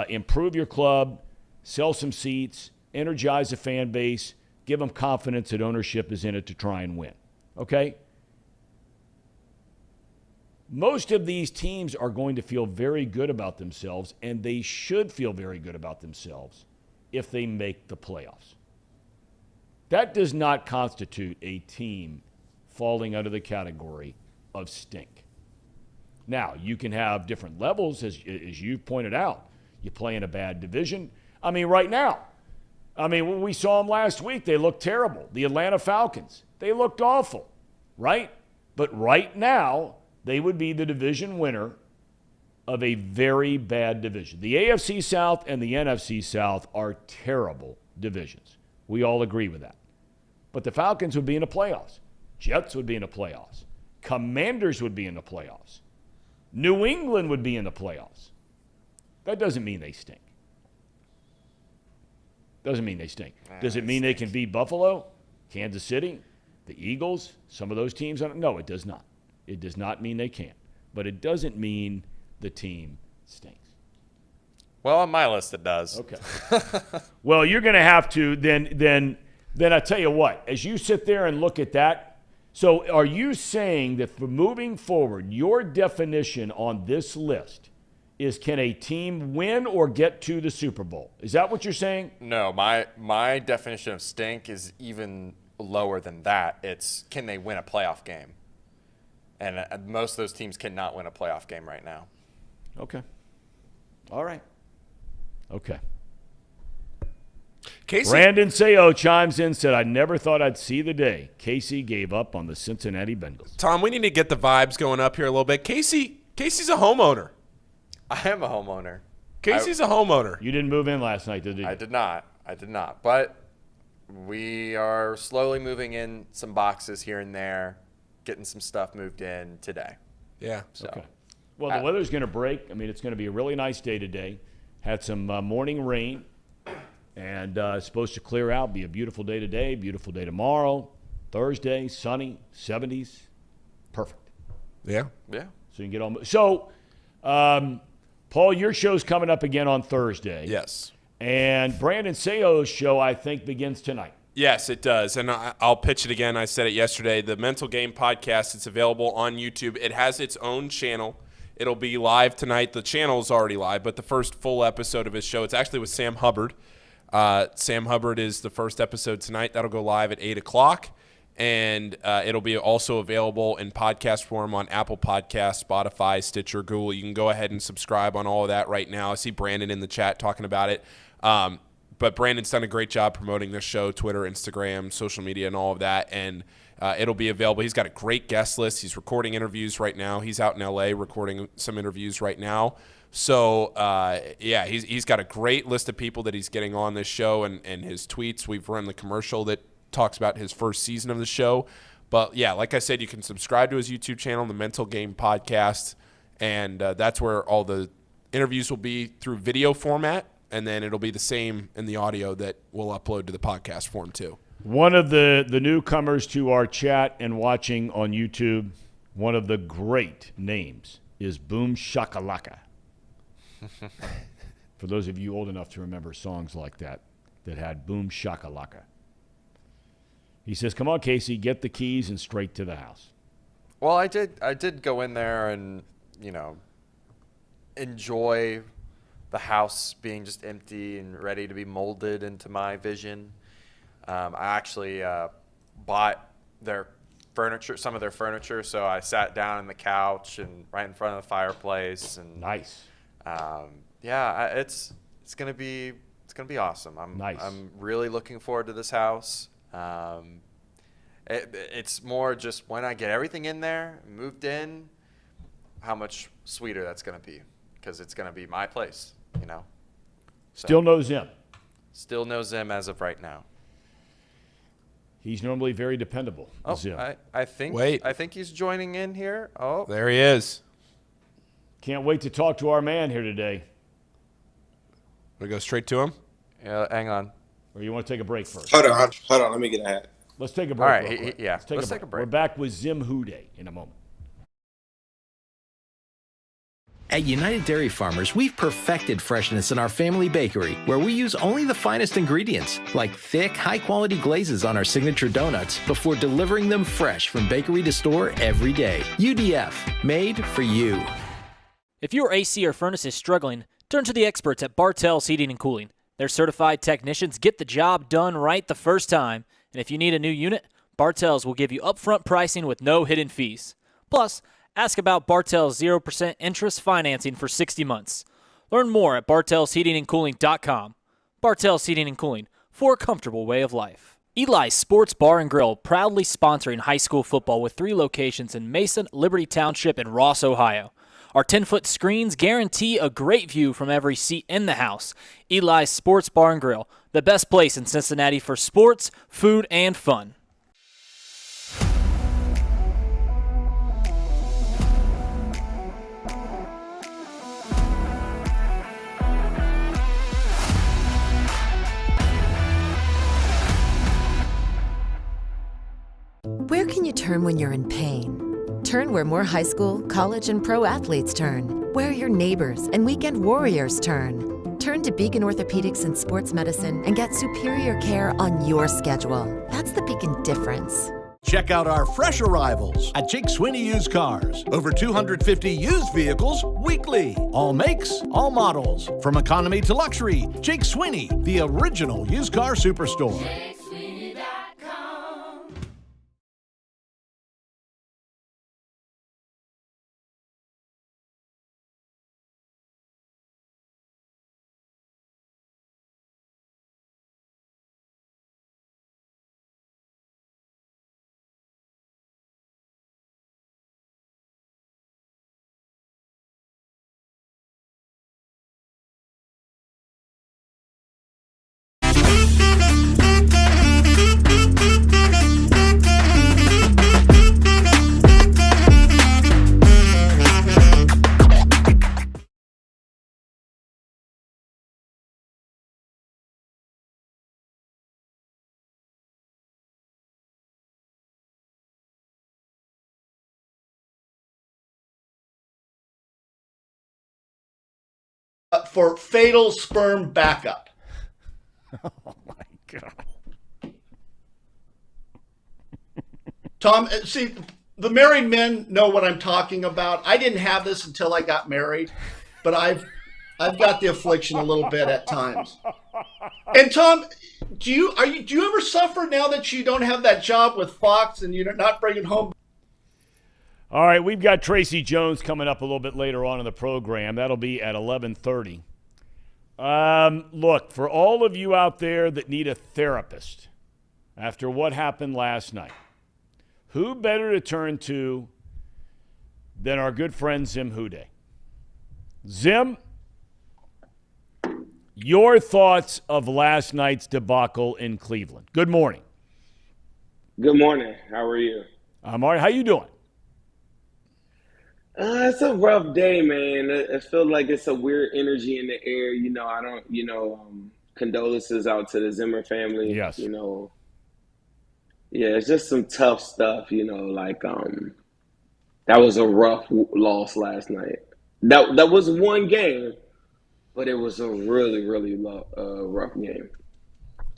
improve your club, sell some seats, energize the fan base, give them confidence that ownership is in it to try and win? Okay? Most of these teams are going to feel very good about themselves, and they should feel very good about themselves if they make the playoffs. That does not constitute a team falling under the category of stink. Now, you can have different levels, as you pointed out. You play in a bad division. I mean, right now, when we saw them last week, they looked terrible. The Atlanta Falcons, they looked awful, right? But right now, they would be the division winner of a very bad division. The AFC South and the NFC South are terrible divisions. We all agree with that. But the Falcons would be in the playoffs. Jets would be in the playoffs. Commanders would be in the playoffs. New England would be in the playoffs. That doesn't mean they stink. Doesn't mean they stink. Does it mean they can beat Buffalo, Kansas City, the Eagles, some of those teams? No, it does not. It does not mean they can't. But it doesn't mean the team stinks. Well, on my list it does. Okay. Well, you're going to have to then I tell you what, as you sit there and look at that, so are you saying that for moving forward, your definition on this list is can a team win or get to the Super Bowl? Is that what you're saying? No, my definition of stink is even lower than that. It's can they win a playoff game? And most of those teams cannot win a playoff game right now. Okay. All right. Okay. Casey. Brandon Sayo chimes in, said, I never thought I'd see the day Casey gave up on the Cincinnati Bengals. Tom, we need to get the vibes going up here a little bit. Casey's a homeowner. I am a homeowner. Casey's a homeowner. You didn't move in last night, did you? I did not. But we are slowly moving in some boxes here and there, getting some stuff moved in today. Yeah. So. Okay. Well, the weather's going to break. I mean, it's going to be a really nice day today. Had some morning rain, and it's supposed to clear out, be a beautiful day today, beautiful day tomorrow, Thursday, sunny, 70s. Perfect. Yeah. Yeah. So you can get on. So, Paul, your show's coming up again on Thursday. Yes. And Brandon Sayo's show, I think, begins tonight. Yes, it does. And I'll pitch it again. I said it yesterday. The Mental Game Podcast, it's available on YouTube. It has its own channel. It'll be live tonight. The channel's already live, but the first full episode of his show, it's actually with Sam Hubbard. Sam Hubbard is the first episode tonight. That'll go live at 8 o'clock. And it'll be also available in podcast form on Apple Podcasts, Spotify, Stitcher, Google. You can go ahead and subscribe on all of that right now. I see Brandon in the chat talking about it. But Brandon's done a great job promoting this show, Twitter, Instagram, social media, and all of that. And it'll be available. He's got a great guest list. He's recording interviews right now. He's out in L.A. recording some interviews right now. So, he's got a great list of people that he's getting on this show and his tweets. We've run the commercial that talks about his first season of the show. But, yeah, like I said, you can subscribe to his YouTube channel, the Mental Game Podcast, and that's where all the interviews will be through video format, and then it'll be the same in the audio that we'll upload to the podcast form too. One of the newcomers to our chat and watching on YouTube, one of the great names is Boom Shakalaka. For those of you old enough to remember songs like that had Boom Shakalaka. He says, come on, Casey, get the keys and straight to the house. Well, I did go in there and, enjoy the house being just empty and ready to be molded into my vision. I actually bought their furniture, some of their furniture, so I sat down on the couch and right in front of the fireplace. And nice. It's gonna be awesome. I'm really looking forward to this house. It's more just when I get everything in there, moved in, how much sweeter that's gonna be, because it's gonna be my place, So, still no Zim. Still no Zim as of right now. He's normally very dependable. Oh, Zim. I think he's joining in here. Oh, there he is. Can't wait to talk to our man here today. We go straight to him. Yeah, hang on. Or you want to take a break first? Hold on. Let me get a hat. Let's take a break. All right, Let's take a break. We're back with Zim Hude in a moment. At United Dairy Farmers, we've perfected freshness in our family bakery, where we use only the finest ingredients, like thick, high-quality glazes on our signature donuts, before delivering them fresh from bakery to store every day. UDF, made for you. If your AC or furnace is struggling, turn to the experts at Bartell's Heating and Cooling. Their certified technicians get the job done right the first time, and if you need a new unit, Bartell's will give you upfront pricing with no hidden fees. Plus, ask about Bartell's 0% interest financing for 60 months. Learn more at bartellsheatingandcooling.com. Bartell's Heating and Cooling, for a comfortable way of life. Eli's Sports Bar and Grill, proudly sponsoring high school football with 3 locations in Mason, Liberty Township, and Ross, Ohio. Our 10-foot screens guarantee a great view from every seat in the house. Eli's Sports Bar and Grill, the best place in Cincinnati for sports, food, and fun. Where can you turn when you're in pain? Turn where more high school, college, and pro athletes turn. Where your neighbors and weekend warriors turn. Turn to Beacon Orthopedics and Sports Medicine and get superior care on your schedule. That's the Beacon difference. Check out our fresh arrivals at Jake Sweeney Used Cars. Over 250 used vehicles weekly. All makes, all models. From economy to luxury, Jake Sweeney, the original used car superstore. JakeSweeney.com. for fatal sperm backup. Oh, my God. Thom, see, the married men know what I'm talking about. I didn't have this until I got married, but I've got the affliction a little bit at times. And Thom, do you ever suffer now that you don't have that job with Fox and you're not bringing home? All right, we've got Tracy Jones coming up a little bit later on in the program. That'll be at 11:30. Look, for all of you out there that need a therapist after what happened last night, who better to turn to than our good friend Zim Hude? Zim, your thoughts of last night's debacle in Cleveland. Good morning. Good morning. How are you? I'm all right. How you doing? It's a rough day, man. I feel like it's a weird energy in the air. I don't, condolences out to the Zimmer family. Yes. Yeah, it's just some tough stuff, that was a rough loss last night. That was one game, but it was a really, really rough game.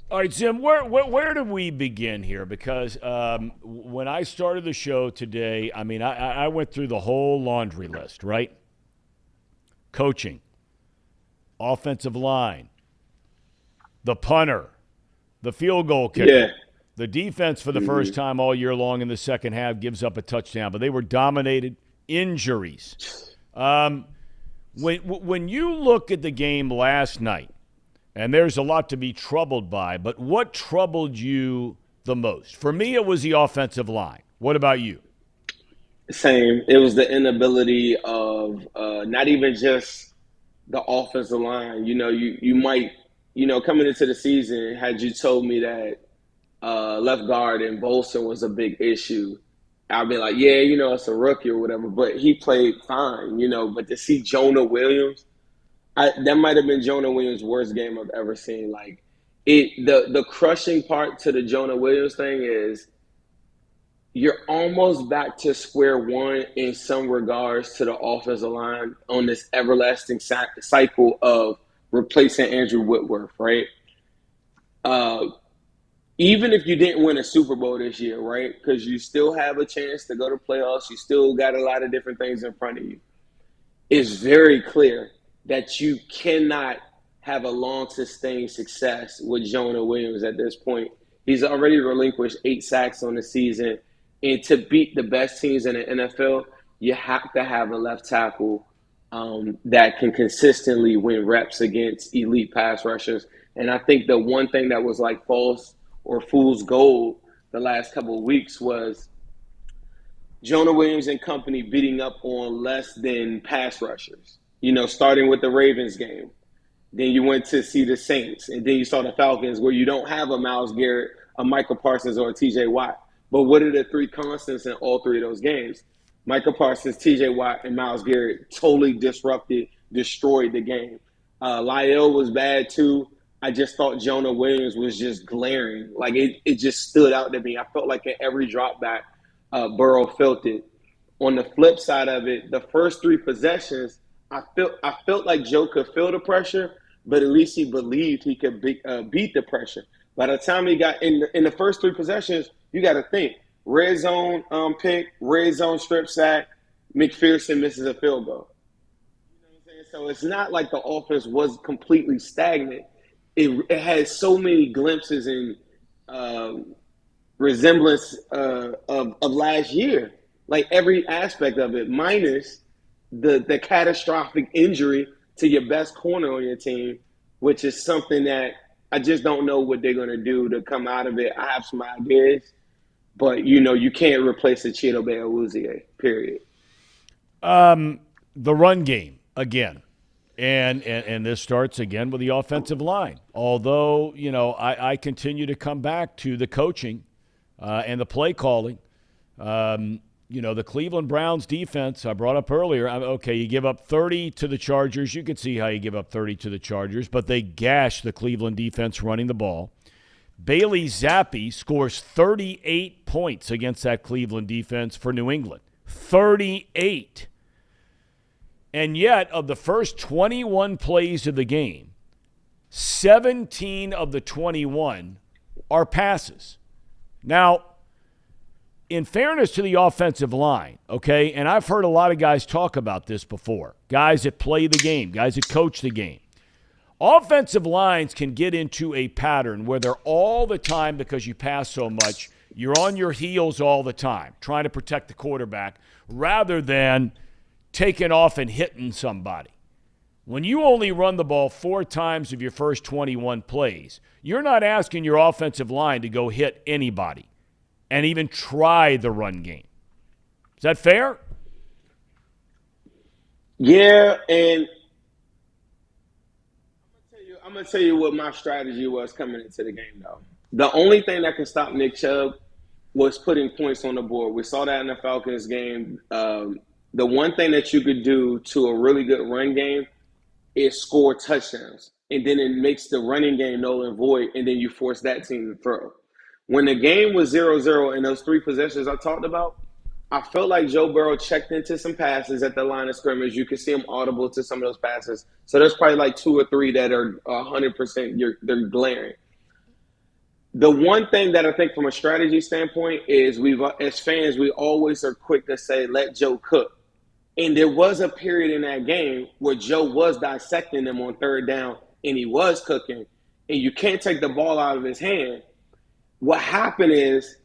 All right, Zim, where do we begin here? Because when I started the show today, I mean, I went through the whole laundry list, right? Coaching, offensive line, the punter, the field goal kicker. Yeah. The defense for the first time all year long in the second half gives up a touchdown, but they were dominated. Injuries. When you look at the game last night, and there's a lot to be troubled by, but what troubled you the most? For me, it was the offensive line. What about you? Same. It was the inability of not even just the offensive line. You might, coming into the season, had you told me that left guard and Bolson was a big issue, I'd be like, yeah, it's a rookie or whatever. But he played fine, But to see Jonah Williams, that might have been Jonah Williams' worst game I've ever seen. The crushing part to the Jonah Williams thing is you're almost back to square one in some regards to the offensive line on this everlasting cycle of replacing Andrew Whitworth, right? Even if you didn't win a Super Bowl this year, right? Because you still have a chance to go to playoffs. You still got a lot of different things in front of you. It's very clear that you cannot have a long, sustained success with Jonah Williams at this point. He's already relinquished 8 sacks on the season. And to beat the best teams in the NFL, you have to have a left tackle that can consistently win reps against elite pass rushers. And I think the one thing that was like false or fool's gold the last couple of weeks was Jonah Williams and company beating up on less than pass rushers. Starting with the Ravens game. Then you went to see the Saints. And then you saw the Falcons where you don't have a Myles Garrett, a Michael Parsons, or a TJ Watt. But what are the 3 constants in all 3 of those games? Michael Parsons, TJ Watt, and Myles Garrett totally destroyed the game. Lyle was bad too. I just thought Jonah Williams was just glaring. It just stood out to me. I felt like at every drop back, Burrow felt it. On the flip side of it, the first 3 possessions, I felt like Joe could feel the pressure, but at least he believed he could beat the pressure. By the time he got in the first 3 possessions, you got to think red zone pick, red zone strip sack, McPherson misses a field goal. So it's not like the offense was completely stagnant. It had so many glimpses and resemblance of last year, every aspect of it, minus the catastrophic injury to your best corner on your team, which is something that I just don't know what they're going to do to come out of it. I have some ideas, but you can't replace a Chidobe Awuzie, period. The run game again. And this starts again with the offensive line. Although, I continue to come back to the coaching and the play calling. The Cleveland Browns defense I brought up earlier. Okay, you give up 30 to the Chargers. You could see how you give up 30 to the Chargers, but they gash the Cleveland defense running the ball. Bailey Zappi scores 38 points against that Cleveland defense for New England. 38. And yet, of the first 21 plays of the game, 17 of the 21 are passes. Now, in fairness to the offensive line, okay, and I've heard a lot of guys talk about this before, guys that play the game, guys that coach the game. Offensive lines can get into a pattern where they're all the time, because you pass so much, you're on your heels all the time, trying to protect the quarterback, rather than taking off and hitting somebody. When you only run the ball 4 times of your first 21 plays, you're not asking your offensive line to go hit anybody and even try the run game. Is that fair? Yeah, and I'm gonna tell you what my strategy was coming into the game, though. The only thing that can stop Nick Chubb was putting points on the board. We saw that in the Falcons game. The one thing that you could do to a really good run game is score touchdowns. And then it makes the running game null and void, and then you force that team to throw. When the game was 0-0 in those 3 possessions I talked about, I felt like Joe Burrow checked into some passes at the line of scrimmage. You could see him audible to some of those passes. So there's probably like 2 or 3 that are 100%, they're glaring. The one thing that I think from a strategy standpoint is as fans, we always are quick to say, let Joe cook. And there was a period in that game where Joe was dissecting them on 3rd down, and he was cooking, and you can't take the ball out of his hand. What happened is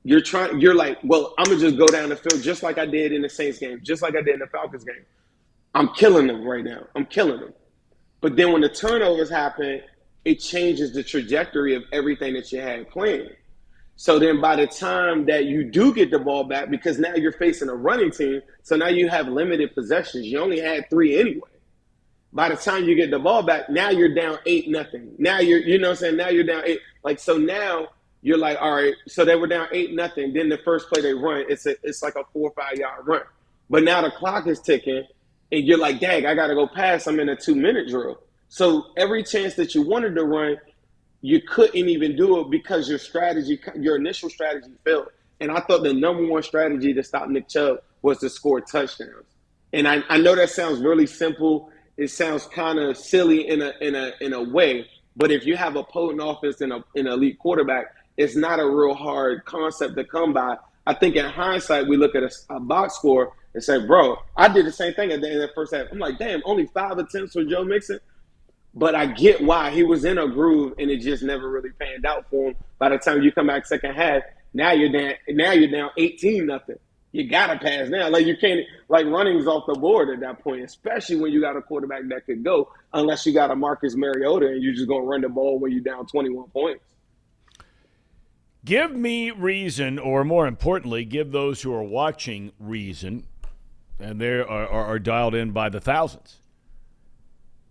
you're like, well, I'm going to just go down the field just like I did in the Saints game, just like I did in the Falcons game. I'm killing them right now. I'm killing them. But then when the turnovers happen, it changes the trajectory of everything that you had planned. So then by the time that you do get the ball back, because now you're facing a running team, so now you have limited possessions. You only had 3 anyway. By the time you get the ball back, now you're down 8-0. Now you know what I'm saying? Now you're down 8. Like, so now you're like, all right, so they were down 8-0. Then the first play they run, it's like a 4 or 5 yard run. But now the clock is ticking, and you're like, dang, I got to go pass. I'm in a 2-minute drill. So every chance that you wanted to run, you couldn't even do it because your initial strategy failed. And I thought the number one strategy to stop Nick Chubb was to score touchdowns. And I know that sounds really simple. It sounds kind of silly in a way. But if you have a potent offense and an elite quarterback, it's not a real hard concept to come by. I think in hindsight, we look at a box score and say, bro, I did the same thing at the end of the first half. I'm like, damn, only 5 attempts for Joe Mixon. But I get why. He was in a groove, and it just never really panned out for him. By the time you come back second half, now you're down 18-0. You gotta pass now. Like, you can't, like, running's off the board at that point, especially when you got a quarterback that could go, unless you got a Marcus Mariota and you're just gonna run the ball when you're down 21 points. Give me reason, or more importantly, give those who are watching reason, and they are dialed in by the thousands.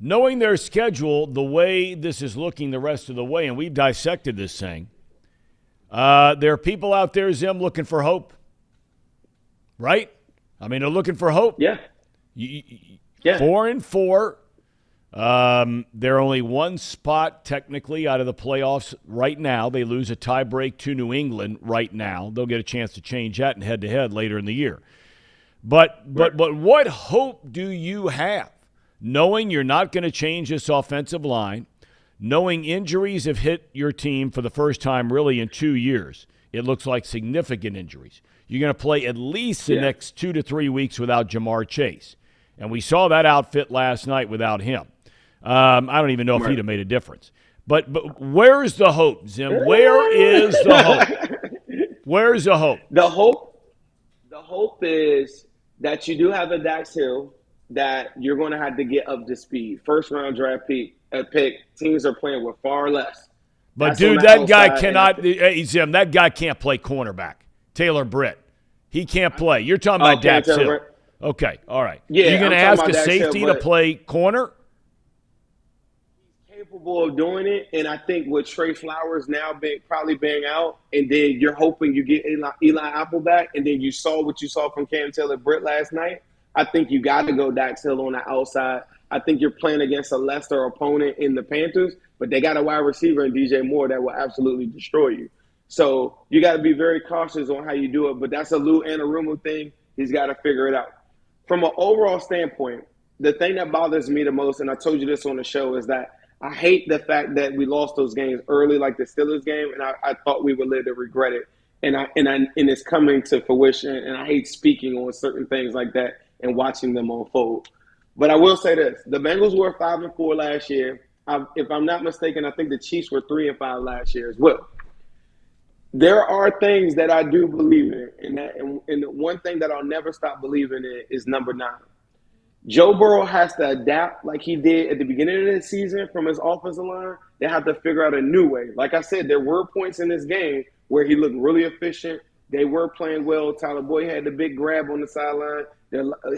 Knowing their schedule, the way this is looking the rest of the way, and we've dissected this thing, there are people out there, Zim, looking for hope. Right? I mean, they're looking for hope. Yeah. Yeah. 4-4. They're only 1 spot technically out of the playoffs right now. They lose a tiebreak to New England right now. They'll get a chance to change that in head-to-head later in the year. But what hope do you have? Knowing you're not going to change this offensive line, knowing injuries have hit your team for the first time really in 2 years. It looks like significant injuries. You're going to play at least the next 2 to 3 weeks without Jamar Chase. And we saw that outfit last night without him. I don't even know if he'd have made a difference. But where's the hope, Zim? Where is the hope? Where's the hope? The hope is that you do have a Dax Hill that you're going to have to get up to speed. First-round draft pick. Teams are playing with far less. But, That's dude, that guy cannot – hey, Zim, that guy can't play cornerback. Taylor Britt. He can't play. You're talking about Dax Hill. Okay, all right. Yeah, you're going to ask a safety to play corner? He's capable of doing it, and I think with Trey Flowers now probably being out, and then you're hoping you get Eli Apple back, and then you saw what you saw from Cam Taylor Britt last night, I think you got to go Dax Hill on the outside. I think you're playing against a lesser opponent in the Panthers, but they got a wide receiver in DJ Moore that will absolutely destroy you. So you got to be very cautious on how you do it, but that's a Lou Anarumo thing. He's got to figure it out. from an overall standpoint, the thing that bothers me the most, and I told you this on the show, is that I hate the fact that we lost those games early, like the Steelers game, and I thought we would live to regret it. And it's coming to fruition, and I hate speaking on certain things like that and watching them unfold. But I will say this: the Bengals were 5-4 last year. If I'm not mistaken, I think the Chiefs were 3-5 last year as well. There are things that I do believe in, and the one thing that I'll never stop believing in is number 9. Joe Burrow has to adapt like he did at the beginning of the season from his offensive line. They have to figure out a new way. Like I said, there were points in this game where he looked really efficient. They were playing well. Tyler Boyd had the big grab on the sideline.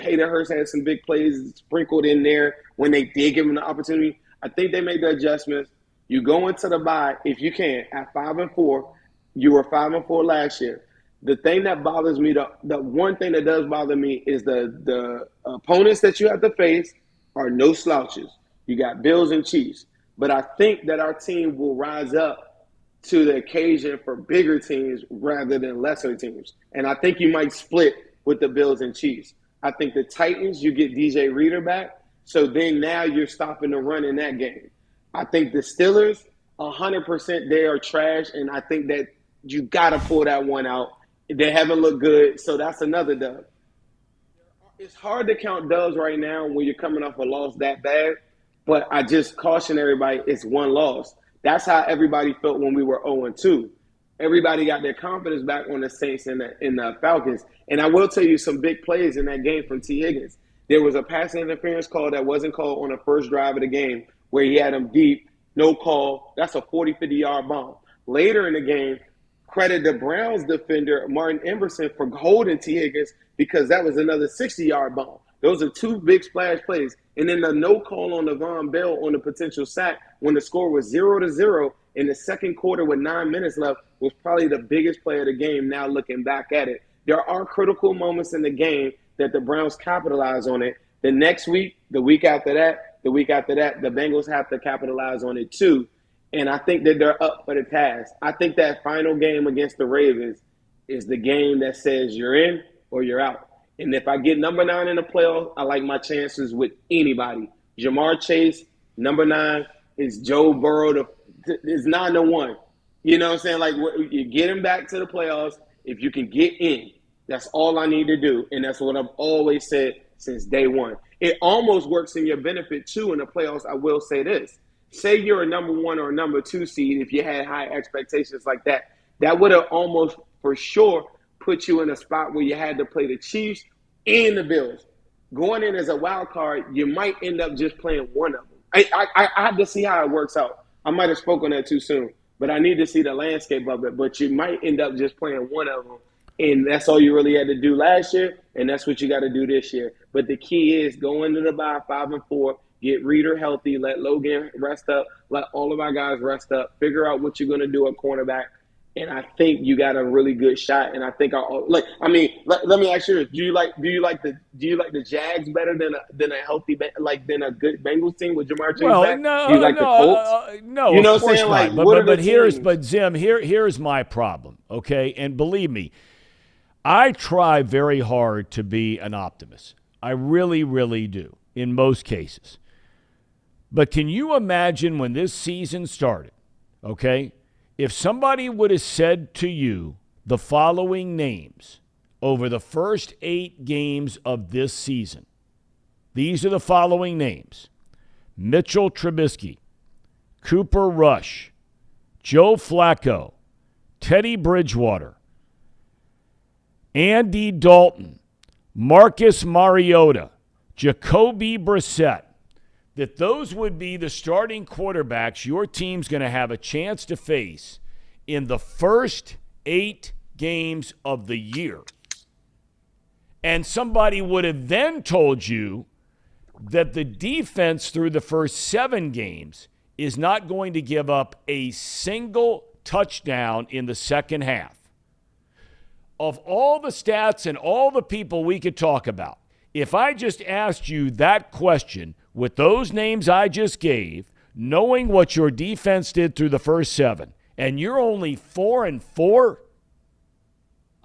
Hayden Hurst had some big plays sprinkled in there when they did give him the opportunity. I think they made the adjustments. You go into the bye, if you can, at 5-4. You were 5-4 last year. The thing that bothers me, the one thing that does bother me is the opponents that you have to face are no slouches. You got Bills and Chiefs. But I think that our team will rise up to the occasion for bigger teams rather than lesser teams. And I think you might split with the Bills and Chiefs. I think the Titans, you get DJ Reader back. So then now you're stopping the run in that game. I think the Steelers, 100% they are trash. And I think that you got to pull that one out. They haven't looked good, so that's another dub. It's hard to count dubs right now when you're coming off a loss that bad, but I just caution everybody, it's one loss. That's how everybody felt when we were 0-2. Everybody got their confidence back on the Saints and the Falcons. And I will tell you some big plays in that game from T. Higgins. There was a pass interference call that wasn't called on the first drive of the game where he had him deep, no call. That's a 40, 50-yard bomb. Later in the game, credit the Browns defender, Martin Emerson, for holding T. Higgins because that was another 60-yard bomb. Those are two big splash plays. And then the no call on Von Bell on the potential sack when the score was 0-0 in the second quarter with 9 minutes left was probably the biggest play of the game now looking back at it. There are critical moments in the game that the Browns capitalize on it. The next week, the week after that, the Bengals have to capitalize on it too. And I think that they're up for the task. I think that final game against the Ravens is the game that says you're in or you're out. And if I get number 9 in the playoffs, I like my chances with anybody. Jamar Chase, number 9, is Joe Burrow. It's 9-1. You know what I'm saying? Like, you get him back to the playoffs. If you can get in, that's all I need to do. And that's what I've always said since day one. It almost works in your benefit, too, in the playoffs. I will say this. Say you're a number 1 or a number 2 seed, if you had high expectations like that, that would have almost for sure put you in a spot where you had to play the Chiefs and the Bills. Going in as a wild card, you might end up just playing one of them. I have to see how it works out. I might have spoken that too soon, but I need to see the landscape of it. But you might end up just playing one of them, and that's all you really had to do last year, and that's what you got to do this year. But the key is go into the bye 5-4. Get Reader healthy. Let Logan rest up. Let all of our guys rest up. Figure out what you're going to do at cornerback. And I think you got a really good shot. And I think let me ask you: Do you like the Jags better than a healthy than a good Bengals team with Jamar Chase back? No, do you like the Colts? No, you know of what I'm course saying? not. Like, but Zim, here's my problem. Okay, and believe me, I try very hard to be an optimist. I really, really do in most cases. But can you imagine when this season started, okay, if somebody would have said to you the following names over the first 8 games of this season, these are the following names: Mitchell Trubisky, Cooper Rush, Joe Flacco, Teddy Bridgewater, Andy Dalton, Marcus Mariota, Jacoby Brissett, that those would be the starting quarterbacks your team's going to have a chance to face in the first 8 games of the year. And somebody would have then told you that the defense through the first 7 games is not going to give up a single touchdown in the second half. Of all the stats and all the people we could talk about, if I just asked you that question with those names I just gave, knowing what your defense did through the first 7, and you're only 4-4,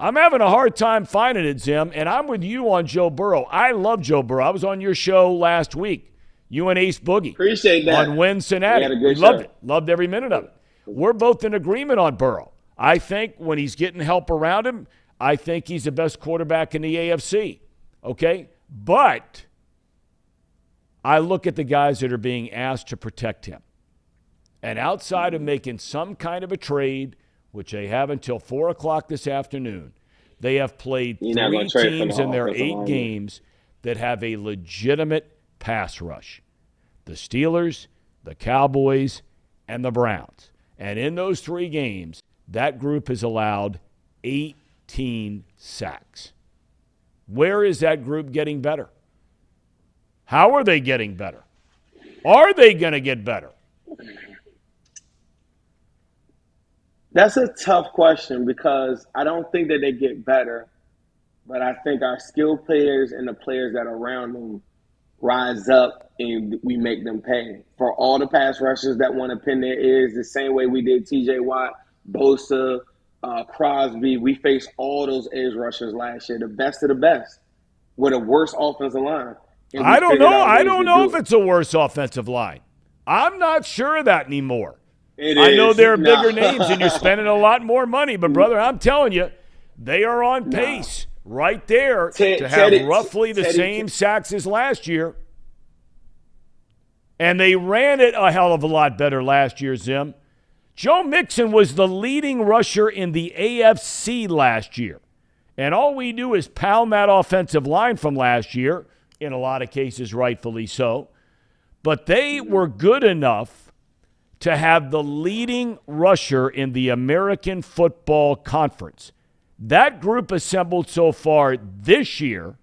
I'm having a hard time finding it, Zim, and I'm with you on Joe Burrow. I love Joe Burrow. I was on your show last week, you and Ace Boogie. Appreciate that. On Cincinnati. We loved it. Loved every minute of it. We're both in agreement on Burrow. I think when he's getting help around him, I think he's the best quarterback in the AFC. Okay? But I look at the guys that are being asked to protect him. And outside of making some kind of a trade, which they have until 4 o'clock this afternoon, they have played 3 teams in their 8 games that have a legitimate pass rush. The Steelers, the Cowboys, and the Browns. And in those 3 games, that group has allowed 18 sacks. Where is that group getting better? How are they getting better? Are they going to get better? That's a tough question because I don't think that they get better, but I think our skilled players and the players that are around them rise up and we make them pay. For all the pass rushers that want to pin their ears the same way we did TJ Watt, Bosa, Crosby, we faced all those edge rushers last year, the best of the best, with a worse offensive line. I don't know. I don't know if it's a worse offensive line. I'm not sure of that anymore. I know there are bigger names and you're spending a lot more money, but, brother, I'm telling you, they are on pace right there to have roughly the same sacks as last year. And they ran it a hell of a lot better last year, Zim. Joe Mixon was the leading rusher in the AFC last year. And all we do is pound that offensive line from last year, in a lot of cases rightfully so. But they were good enough to have the leading rusher in the American Football Conference. That group assembled so far this year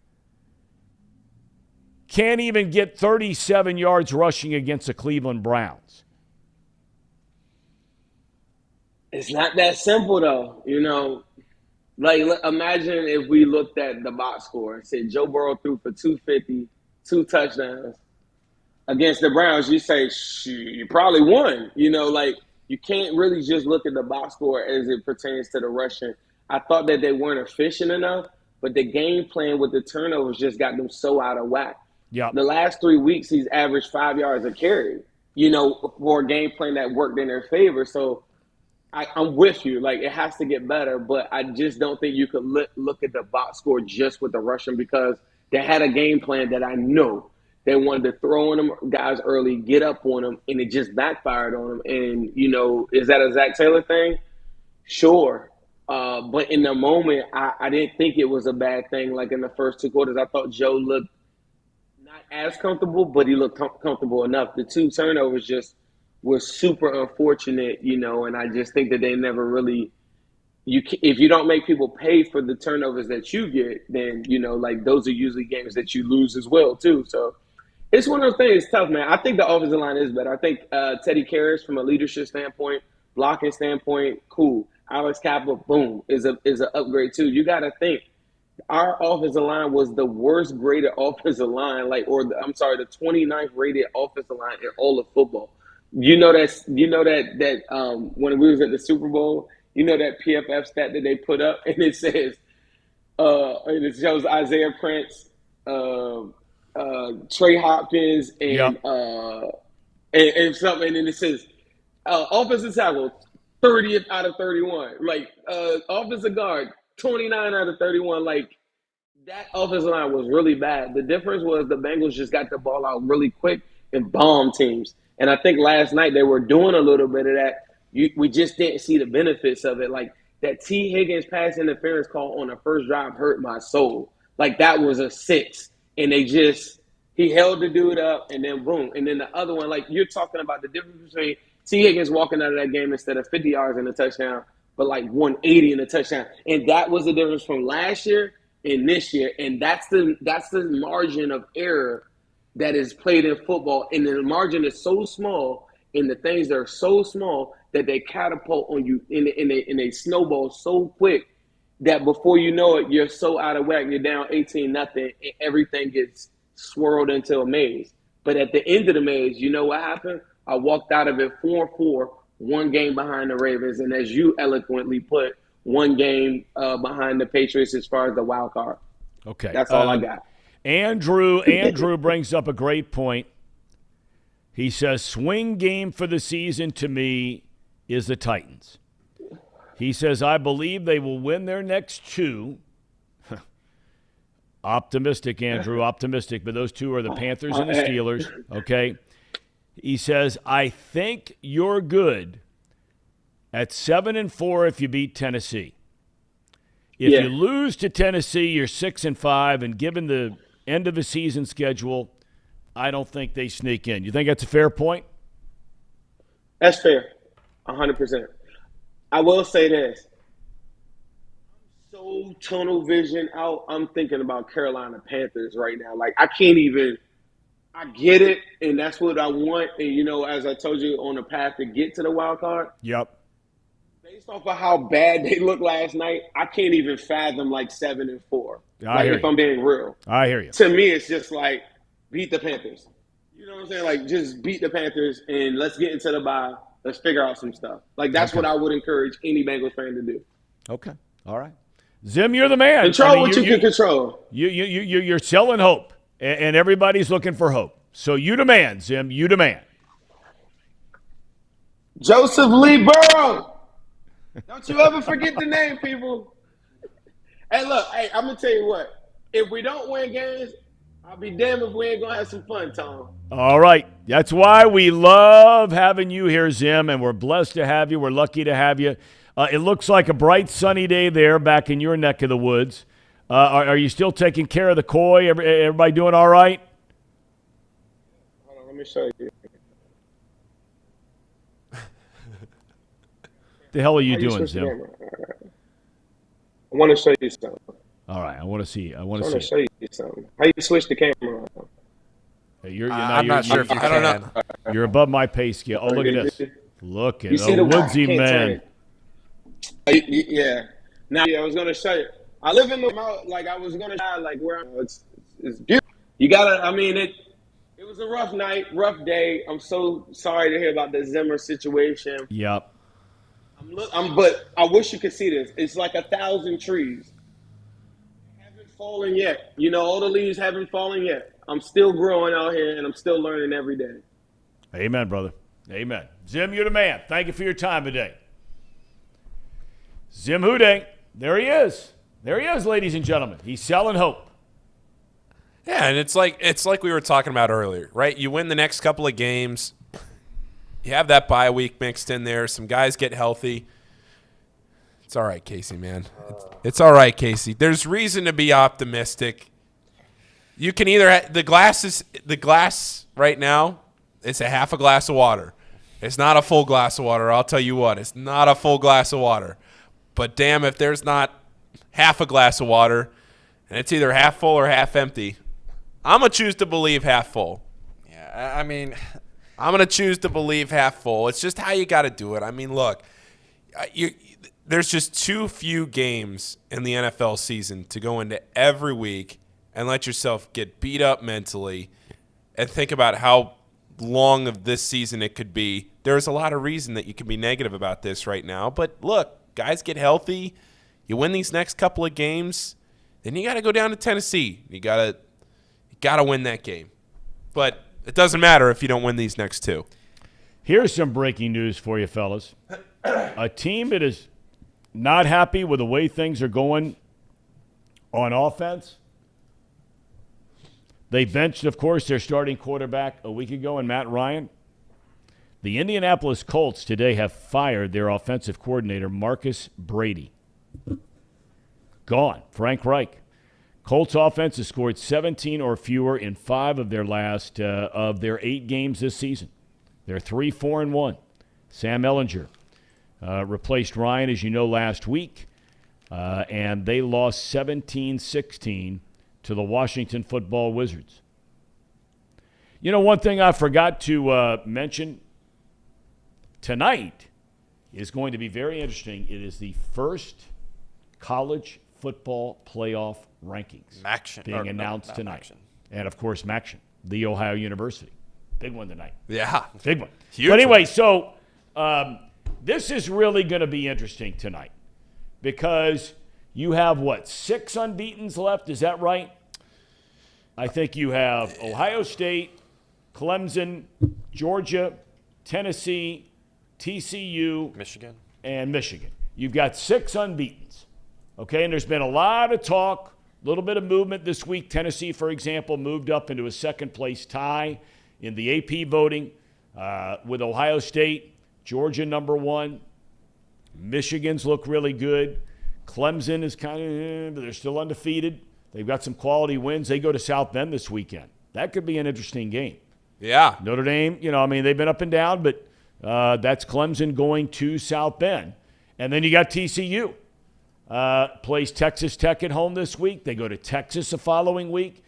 can't even get 37 yards rushing against the Cleveland Browns. It's not that simple, though. You know, like imagine if we looked at the box score and said Joe Burrow threw for 250, 2 touchdowns. Against the Browns, you say, you probably won. You know, like, you can't really just look at the box score as it pertains to the rushing. I thought that they weren't efficient enough, but the game plan with the turnovers just got them so out of whack. Yep. The last 3 weeks, he's averaged 5 yards a carry, you know, for a game plan that worked in their favor. So I'm with you. Like, it has to get better, but I just don't think you could look at the box score just with the rushing because they had a game plan that I know. They wanted to throw on them guys early, get up on them, and it just backfired on them. And, you know, is that a Zach Taylor thing? Sure. But in the moment, I didn't think it was a bad thing. Like in the first 2 quarters, I thought Joe looked not as comfortable, but he looked comfortable enough. The 2 turnovers just were super unfortunate, you know, and I just think that they never really if you don't make people pay for the turnovers that you get, then, you know, like those are usually games that you lose as well, too. So it's one of those things. It's tough, man. I think the offensive line is better. I think Teddy Karras, from a leadership standpoint, blocking standpoint, cool. Alex Kappa, boom, is an upgrade too. You got to think our offensive line was the worst graded offensive line, the 29th rated offensive line in all of football. You know that when we was at the Super Bowl, you know that PFF stat that they put up, and it says, and it shows Isaiah Prince, Trey Hopkins, and something, and it says offensive tackle 30th out of 31, offensive guard 29 out of 31. Like, that offensive line was really bad. The difference was the Bengals just got the ball out really quick and bombed teams. And I think last night they were doing a little bit of that. We just didn't see the benefits of it. Like, that T. Higgins pass interference call on the first drive hurt my soul. Like, that was a 6. And he held the dude up, and then boom. And then the other one, like, you're talking about the difference between T. Higgins walking out of that game instead of 50 yards in a touchdown, but like 180 in a touchdown. And that was the difference from last year and this year. And that's the margin of error that is played in football. And the margin is so small, and the things that are so small that they catapult on you in a snowball so quick that before you know it, you're so out of whack, you're down 18-0, and everything gets swirled into a maze. But at the end of the maze, you know what happened? I walked out of it 4-4, 1 game behind the Ravens, and as you eloquently put, one game behind the Patriots as far as the wild card. Okay. That's all I got. Andrew brings up a great point. He says, swing game for the season to me is the Titans. He says, I believe they will win their next two. Optimistic, Andrew, optimistic. But those two are the Panthers and the Steelers, okay? He says, I think you're good at 7-4 if you beat Tennessee. If you lose to Tennessee, you're 6-5, and given the end of the season schedule, I don't think they sneak in. You think that's a fair point? That's fair, 100%. I will say this. I'm so tunnel vision out. I'm thinking about Carolina Panthers right now. Like, I can't even – I get it, and that's what I want. And, you know, as I told you, on the path to get to the wild card. Yep. Based off of how bad they looked last night, I can't even fathom, like, 7-4. If I'm being real. I hear you. To me, it's just like, beat the Panthers. You know what I'm saying? Like, just beat the Panthers, and let's get into the bye. Let's figure out some stuff. Like, that's what I would encourage any Bengals fan to do. Okay. All right. Zim, you're the man. Control what you can control. You're selling hope, and everybody's looking for hope. So you the man, Zim. You the man. Joseph Lee Burrow. Don't you ever forget the name, people. Hey, look. Hey, I'm going to tell you what. If we don't win games, I'll be damned if we ain't going to have some fun, Thom. All right. That's why we love having you here, Zim, and we're blessed to have you. We're lucky to have you. It looks like a bright, sunny day there back in your neck of the woods. Are you still taking care of the koi? Everybody doing all right? Hold on, let me show you. The hell are you doing, Zim? I want to show you something. All right, I want to see. I want to see. show you something. How you switch the camera on? Hey, I'm not sure if you can. I don't know. You're above my pay scale. Oh, look at this. Look at the woodsy man. Yeah. Now, I was gonna show you. I live in the like I was gonna show like where it's beautiful. You gotta. I mean it. It was a rough night, rough day. I'm so sorry to hear about the Zimmer situation. Yep. But I wish you could see this. It's like 1,000 trees. They haven't fallen yet. You know, all the leaves haven't fallen yet. I'm still growing out here, and I'm still learning every day. Amen, brother. Amen. Zim, you're the man. Thank you for your time today. Zim Hude, there he is. There he is, ladies and gentlemen. He's selling hope. Yeah, and it's like we were talking about earlier, right? You win the next couple of games. You have that bye week mixed in there. Some guys get healthy. It's all right, Casey, man. It's all right, Casey. There's reason to be optimistic. You can either the glass right now. It's a half a glass of water. It's not a full glass of water. I'll tell you what. It's not a full glass of water. But damn, if there's not half a glass of water, and it's either half full or half empty, I'm gonna choose to believe half full. Yeah, I mean, I'm going to choose to believe half full. It's just how you got to do it. I mean, look, there's just too few games in the NFL season to go into every week and let yourself get beat up mentally and think about how long of this season it could be. There's a lot of reason that you can be negative about this right now. But look, guys get healthy. You win these next couple of games, then you got to go down to Tennessee. You got to win that game. But it doesn't matter if you don't win these next two. Here's some breaking news for you, fellas. A team that is not happy with the way things are going on offense. They benched, of course, their starting quarterback a week ago in Matt Ryan. The Indianapolis Colts today have fired their offensive coordinator, Marcus Brady. Gone. Frank Reich. Colts offense has scored 17 or fewer in 5 of their last of their 8 games this season. They're 3-4-1. Sam Ehlinger replaced Ryan, as you know, last week, and they lost 17-16 to the Washington Football Wizards. You know, one thing I forgot to mention tonight is going to be very interesting. It is the first college football playoff rankings being announced tonight. And, of course, Maction, The Ohio University. Big one tonight. Yeah. Big one. Huge but anyway, one. so this is really going to be interesting tonight because you have, 6 unbeatens left? Is that right? I think you have Ohio State, Clemson, Georgia, Tennessee, TCU, Michigan. And Michigan. You've got 6 unbeatens. Okay, and there's been a lot of talk, a little bit of movement this week. Tennessee, for example, moved up into a second-place tie in the AP voting with Ohio State. Georgia, number 1. Michigan's look really good. Clemson is kind of, but they're still undefeated. They've got some quality wins. They go to South Bend this weekend. That could be an interesting game. Yeah. Notre Dame, they've been up and down, but that's Clemson going to South Bend. And then you got TCU. Plays Texas Tech at home this week. They go to Texas the following week.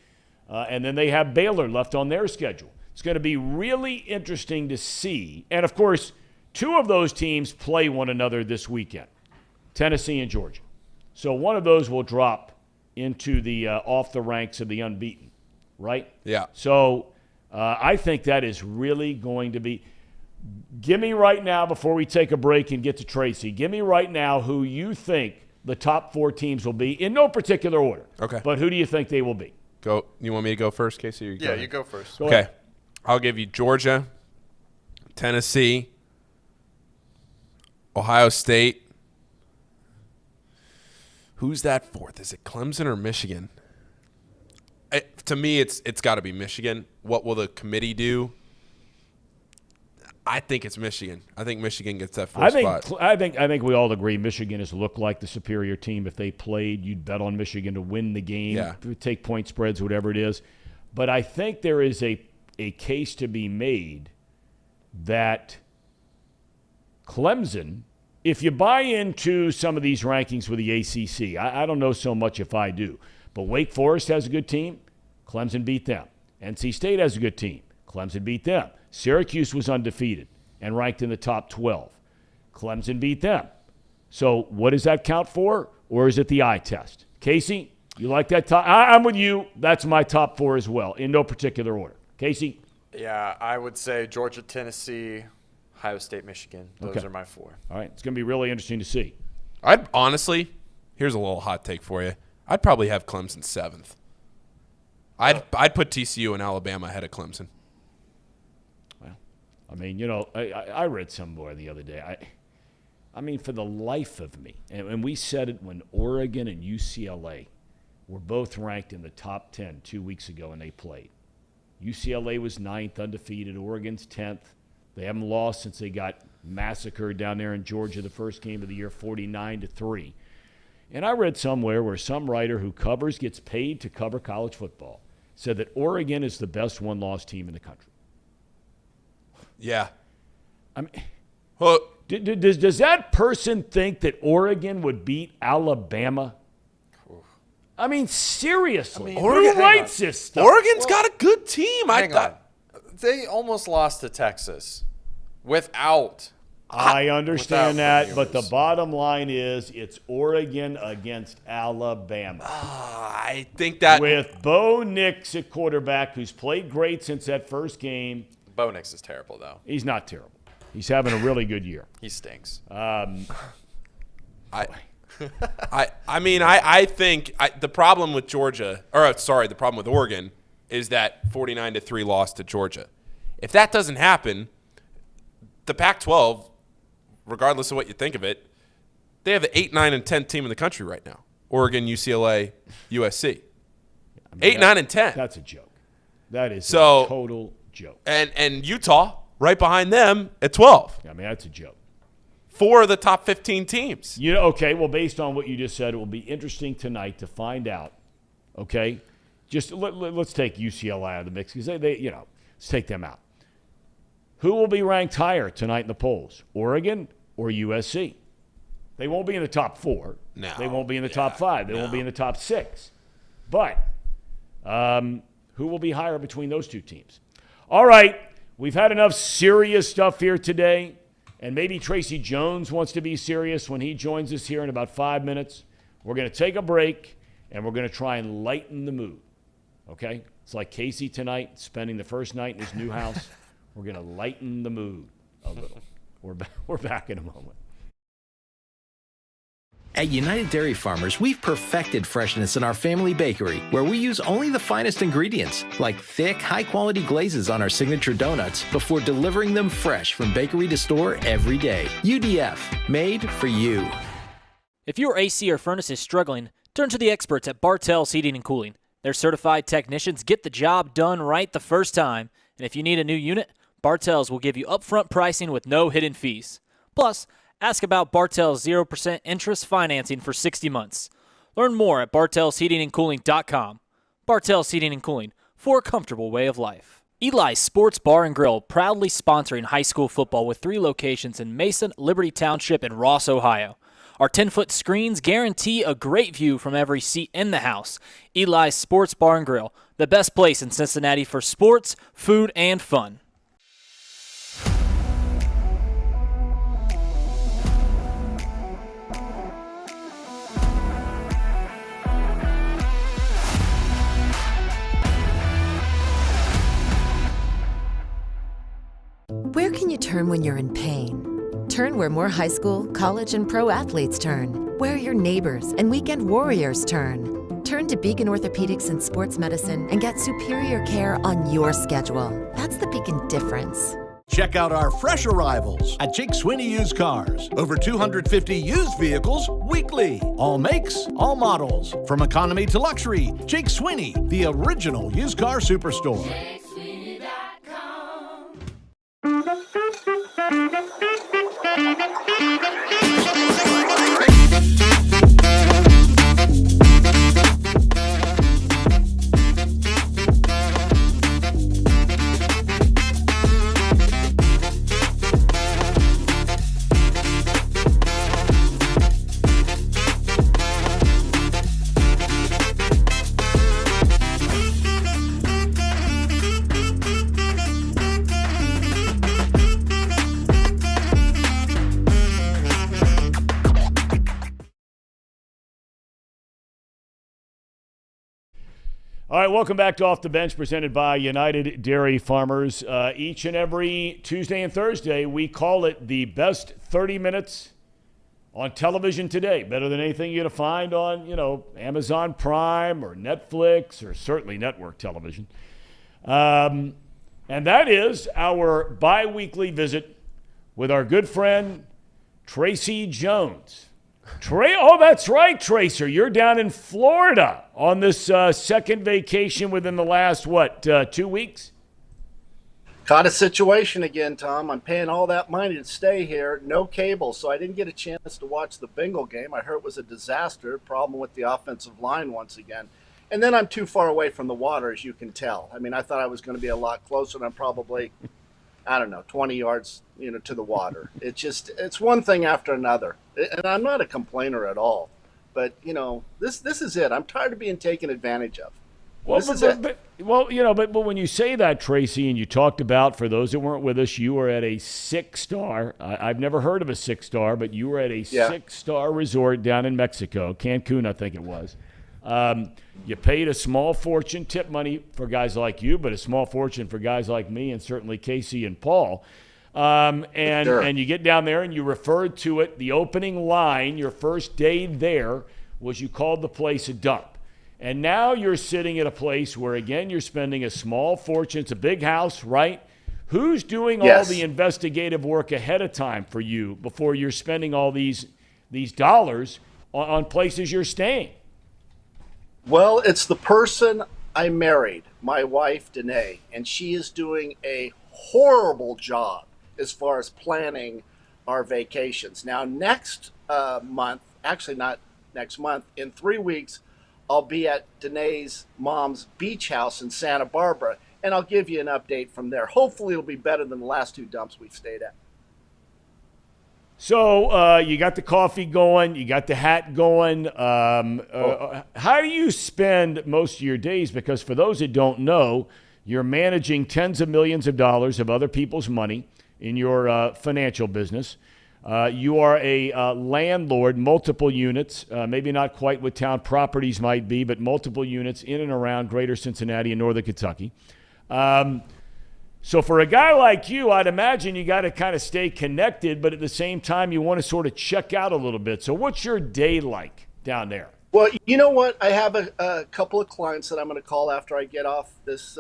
And then they have Baylor left on their schedule. It's going to be really interesting to see. And, of course, 2 of those teams play one another this weekend, Tennessee and Georgia. So one of those will drop into the off the ranks of the unbeaten, right? Yeah. So I think that is really going to be – give me right now, before we take a break and get to Tracy, give me right now who you think the top 4 teams will be in no particular order. Okay. But who do you think they will be? Go. You want me to go first, Casey? Or You go first. Go okay. ahead. I'll give you Georgia, Tennessee, Ohio State. Who's that 4th? Is it Clemson or Michigan? To me, it's got to be Michigan. What will the committee do? I think it's Michigan. I think Michigan gets that 4th spot. I think we all agree Michigan has looked like the superior team. If they played, you'd bet on Michigan to win the game, take point spreads, whatever it is. But I think there is a case to be made that Clemson, if you buy into some of these rankings with the ACC, I don't know so much if I do, but Wake Forest has a good team. Clemson beat them. NC State has a good team. Clemson beat them. Syracuse was undefeated and ranked in the top 12. Clemson beat them. So what does that count for, or is it the eye test? Casey, you like that top? I'm with you. That's my top 4 as well, in no particular order. Casey? Yeah, I would say Georgia, Tennessee, Ohio State, Michigan. Those are my 4. All right. It's going to be really interesting to see. I'd honestly, here's a little hot take for you. I'd probably have Clemson 7th. I'd put TCU and Alabama ahead of Clemson. Well, I mean, I read somewhere the other day. I mean, for the life of me, and we said it when Oregon and UCLA were both ranked in the top 10 2 weeks ago, and they played. UCLA was 9th, undefeated. Oregon's 10th. They haven't lost since they got massacred down there in Georgia the first game of the year, 49-3. And I read somewhere where some writer who gets paid to cover college football said that Oregon is the best one-loss team in the country. Yeah. I mean, does that person think that Oregon would beat Alabama? I mean, seriously. Who writes this stuff? Oregon's got a good team. Hang on. They almost lost to Texas without. I understand that, but the bottom line is it's Oregon against Alabama. I think that with Bo Nix at quarterback, who's played great since that first game. Bo Nix is terrible, though. He's not terrible. He's having a really good year. He stinks. I think the problem with the problem with Oregon is that 49-3 loss to Georgia. If that doesn't happen, the Pac-12, regardless of what you think of it, they have the 8, 9, and 10 team in the country right now. Oregon, UCLA, USC. 8, 9, and 10. That's a joke. That is a total joke. And Utah right behind them at 12. I mean, that's a joke. 4 of the top 15 teams. Okay, well, based on what you just said, it will be interesting tonight to find out, okay? Just let's take UCLA out of the mix because let's take them out. Who will be ranked higher tonight in the polls, Oregon or USC? They won't be in the top 4. No. They won't be in the top 5. They won't be in the top 6. But who will be higher between those two teams? All right, we've had enough serious stuff here today, and maybe Tracy Jones wants to be serious when he joins us here in about 5 minutes. We're going to take a break, and we're going to try and lighten the mood, okay? It's like Casey tonight, spending the first night in his new house. We're going to lighten the mood a little. We're back in a moment. At United Dairy Farmers, we've perfected freshness in our family bakery, where we use only the finest ingredients, like thick, high-quality glazes on our signature donuts, before delivering them fresh from bakery to store every day. UDF, made for you. If your AC or furnace is struggling, turn to the experts at Bartell's Heating and Cooling. Their certified technicians get the job done right the first time, and if you need a new unit, Bartell's will give you upfront pricing with no hidden fees. Plus, ask about Bartell's 0% interest financing for 60 months. Learn more at bartellsheatingandcooling.com. Bartell's Heating and Cooling, for a comfortable way of life. Eli's Sports Bar and Grill, proudly sponsoring high school football with 3 locations in Mason, Liberty Township, and Ross, Ohio. Our 10-foot screens guarantee a great view from every seat in the house. Eli's Sports Bar and Grill, the best place in Cincinnati for sports, food, and fun. Where can you turn when you're in pain? Turn where more high school, college, and pro athletes turn. Where your neighbors and weekend warriors turn. Turn to Beacon Orthopedics and Sports Medicine and get superior care on your schedule. That's the Beacon difference. Check out our fresh arrivals at Jake Sweeney Used Cars. Over 250 used vehicles weekly. All makes, all models. From economy to luxury, Jake Sweeney, the original used car superstore. All right, welcome back to Off the Bench, presented by United Dairy Farmers. Each and every Tuesday and Thursday, we call it the best 30 minutes on television today. Better than anything you're going to find on, Amazon Prime or Netflix or certainly network television. And that is our bi-weekly visit with our good friend, Tracy Jones. Oh, that's right, Tracer. You're down in Florida on this second vacation within the last, 2 weeks? Caught a situation again, Tom. I'm paying all that money to stay here, no cable, so I didn't get a chance to watch the Bengal game. I heard it was a disaster, problem with the offensive line once again. And then I'm too far away from the water, as you can tell. I mean, I thought I was going to be a lot closer, and I'm probably, 20 yards, to the water. It's one thing after another. And I'm not a complainer at all. But, this is it. I'm tired of being taken advantage of. But when you say that, Tracy, and you talked about, for those that weren't with us, you were at a 6-star. I've never heard of a 6-star, but you were at a 6-star resort down in Mexico, Cancun, I think it was. You paid a small fortune, tip money for guys like you, but a small fortune for guys like me and certainly Casey and Paul. And you get down there and you referred to it. The opening line, your first day there, was you called the place a dump. And now you're sitting at a place where, again, you're spending a small fortune. It's a big house, right? Who's doing all the investigative work ahead of time for you before you're spending all these dollars on places you're staying? Well, it's the person I married, my wife, Danae, and she is doing a horrible job as far as planning our vacations. Now, next month, actually not next month, in 3 weeks, I'll be at Danae's mom's beach house in Santa Barbara, and I'll give you an update from there. Hopefully it'll be better than the last 2 dumps we've stayed at. So you got the coffee going, you got the hat going. How do you spend most of your days? Because for those that don't know, you're managing tens of millions of dollars of other people's money in your financial business. You are a landlord, multiple units, maybe not quite what Town Properties might be, but multiple units in and around greater Cincinnati and northern Kentucky. So for a guy like you, I'd imagine you got to kind of stay connected, but at the same time, you want to sort of check out a little bit. So what's your day like down there? Well, you know what? I have a couple of clients that I'm going to call after I get off this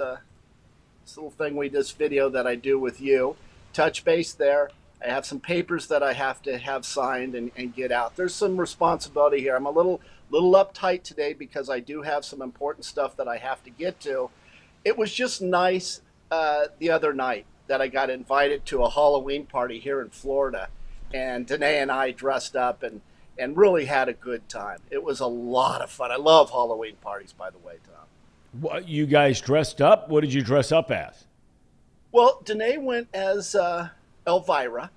little thing, this video that I do with you. Touch base there. I have some papers that I have to have signed and get out. There's some responsibility here. I'm a little uptight today because I do have some important stuff that I have to get to. It was just nice the other night that I got invited to a Halloween party here in Florida, and Danae and I dressed up and really had a good time. It was a lot of fun. I love Halloween parties, by the way, Tom. What, you guys dressed up? What did you dress up as? Well, Danae went as Elvira.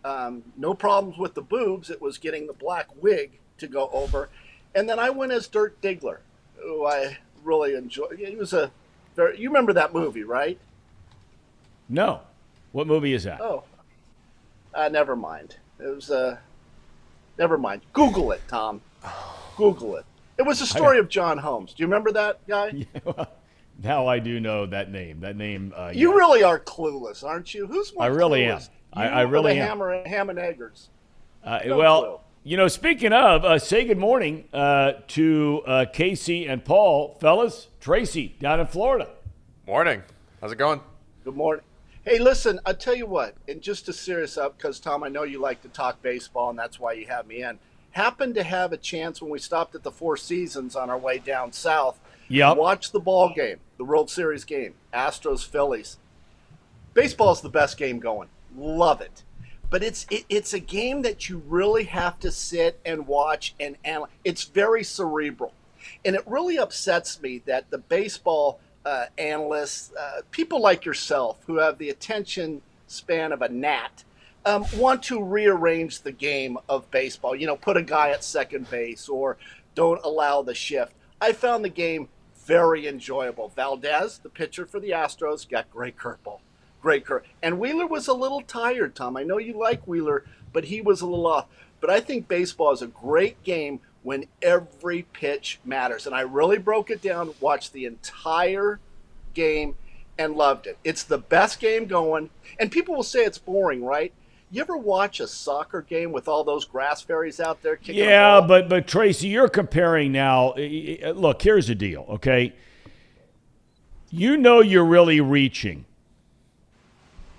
No problems with the boobs. It was getting the black wig to go over. And then I went as Dirk Diggler, who I really enjoyed. He was you remember that movie, right? No. What movie is that? Oh, never mind. It was never mind. Google it, Tom. Google it. It was the story of John Holmes. Do you remember that guy? Yeah, well, now I do know that name. You really are clueless, aren't you? Who's more I really clueless? am. I really am. Ham and Eggers. Well, clue. Speaking of, say good morning to Casey and Paul. Fellas, Tracy down in Florida. Morning. How's it going? Good morning. Hey, listen, I'll tell you what, and just to serious up, because, Tom, I know you like to talk baseball, and that's why you have me in. Happened to have a chance when we stopped at the Four Seasons on our way down south. Yep. Watch the ball game, the World Series game, Astros, Phillies. Baseball's the best game going. Love it. But it's a game that you really have to sit and watch and analyze. It's very cerebral. And it really upsets me that the baseball analysts, people like yourself who have the attention span of a gnat, want to rearrange the game of baseball. Put a guy at second base or don't allow the shift. I found the game very enjoyable. Valdez, the pitcher for the Astros, got great curveball. And Wheeler was a little tired, Tom. I know you like Wheeler, but he was a little off. But I think baseball is a great game when every pitch matters. And I really broke it down, watched the entire game, and loved it. It's the best game going. And people will say it's boring, right? You ever watch a soccer game with all those grass fairies out there kicking Yeah, a ball? but Tracy, you're comparing now. Look, here's the deal, okay? You're really reaching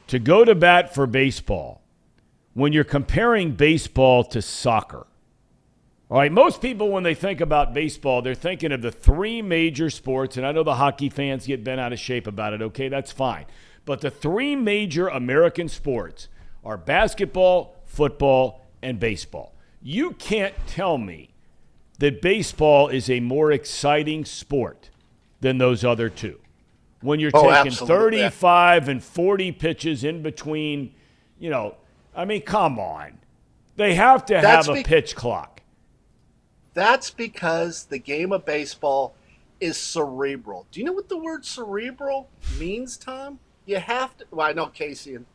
to go to bat for baseball when you're comparing baseball to soccer. All right, most people, when they think about baseball, they're thinking of the three major sports, and I know the hockey fans get bent out of shape about it. Okay, that's fine. But the three major American sports are basketball, football, and baseball. You can't tell me that baseball is a more exciting sport than those other two. When you're taking absolutely. 35 and 40 pitches in between, come on. They have to have a pitch clock. That's because the game of baseball is cerebral. Do you know what the word cerebral means, Tom? You have to, well, I know Casey and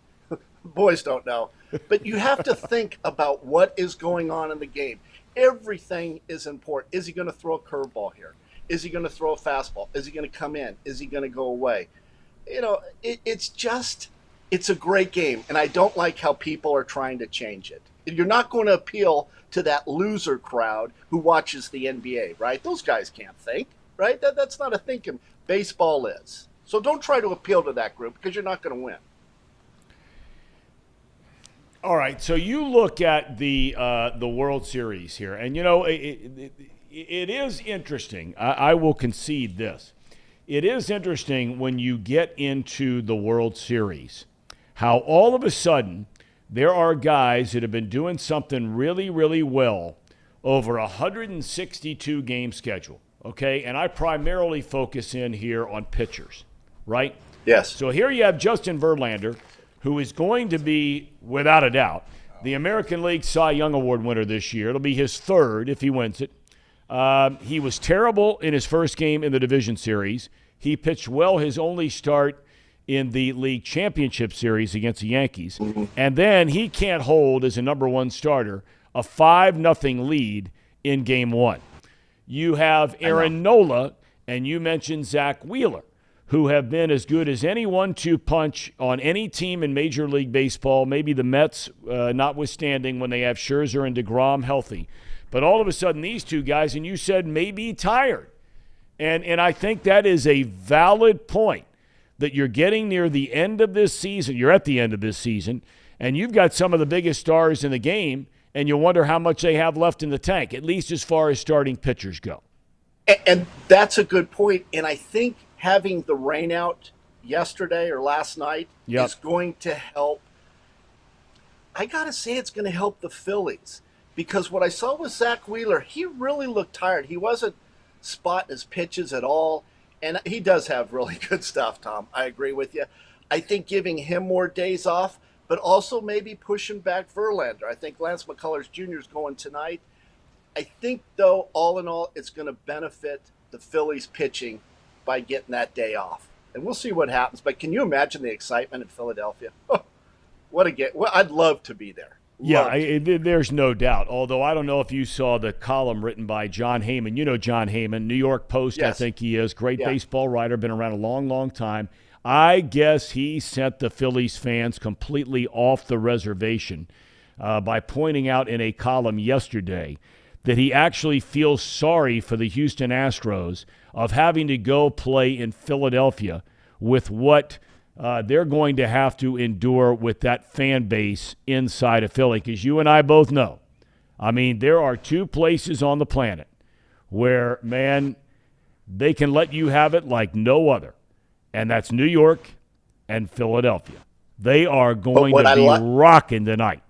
boys don't know, but you have to think about what is going on in the game. Everything is important. Is he going to throw a curveball here? Is he going to throw a fastball? Is he going to come in? Is he going to go away? It's a great game, and I don't like how people are trying to change it. You're not going to appeal to that loser crowd who watches the NBA, right? Those guys can't think, right? That's not a thinking. Baseball is. So don't try to appeal to that group because you're not going to win. All right, so you look at the World Series here, and it is interesting. I will concede this. It is interesting when you get into the World Series, how all of a sudden there are guys that have been doing something really, really well over a 162-game schedule, okay? And I primarily focus in here on pitchers, right? Yes. So here you have Justin Verlander, who is going to be, without a doubt, the American League Cy Young Award winner this year. It'll be his third if he wins it. He was terrible in his first game in the division series. He pitched well his only start in the league championship series against the Yankees. And then he can't hold, as a number one starter, a 5-0 lead in game one. You have Aaron Nola, and you mentioned Zach Wheeler, who have been as good as any 1-2 punch on any team in Major League Baseball, maybe the Mets notwithstanding when they have Scherzer and DeGrom healthy. But all of a sudden, these two guys, and you said maybe tired. And I think that is a valid point, that you're getting near the end of this season. You're at the end of this season, and you've got some of the biggest stars in the game, and you wonder how much they have left in the tank, at least as far as starting pitchers go. And that's a good point. And I think having the rain out yesterday or last night is going to help. I got to say it's going to help the Phillies, because what I saw with Zach Wheeler, he really looked tired. He wasn't spotting his pitches at all. And he does have really good stuff, Tom. I agree with you. I think giving him more days off, but also maybe pushing back Verlander. I think Lance McCullers Jr. is going tonight. I think, though, all in all, it's going to benefit the Phillies pitching by getting that day off. And we'll see what happens. But can you imagine the excitement in Philadelphia? Oh, what a game. Well, I'd love to be there. There's no doubt. Although I don't know if you saw the column written by John Heyman. You know John Heyman, New York Post, yes. I think he is. Great baseball writer, been around a long, long time. I guess he sent the Phillies fans completely off the reservation by pointing out in a column yesterday that he actually feels sorry for the Houston Astros of having to go play in Philadelphia with what they're going to have to endure with that fan base inside of Philly. Because you and I both know, I mean, there are two places on the planet where, man, they can let you have it like no other. And that's New York and Philadelphia. They are going to be rocking tonight.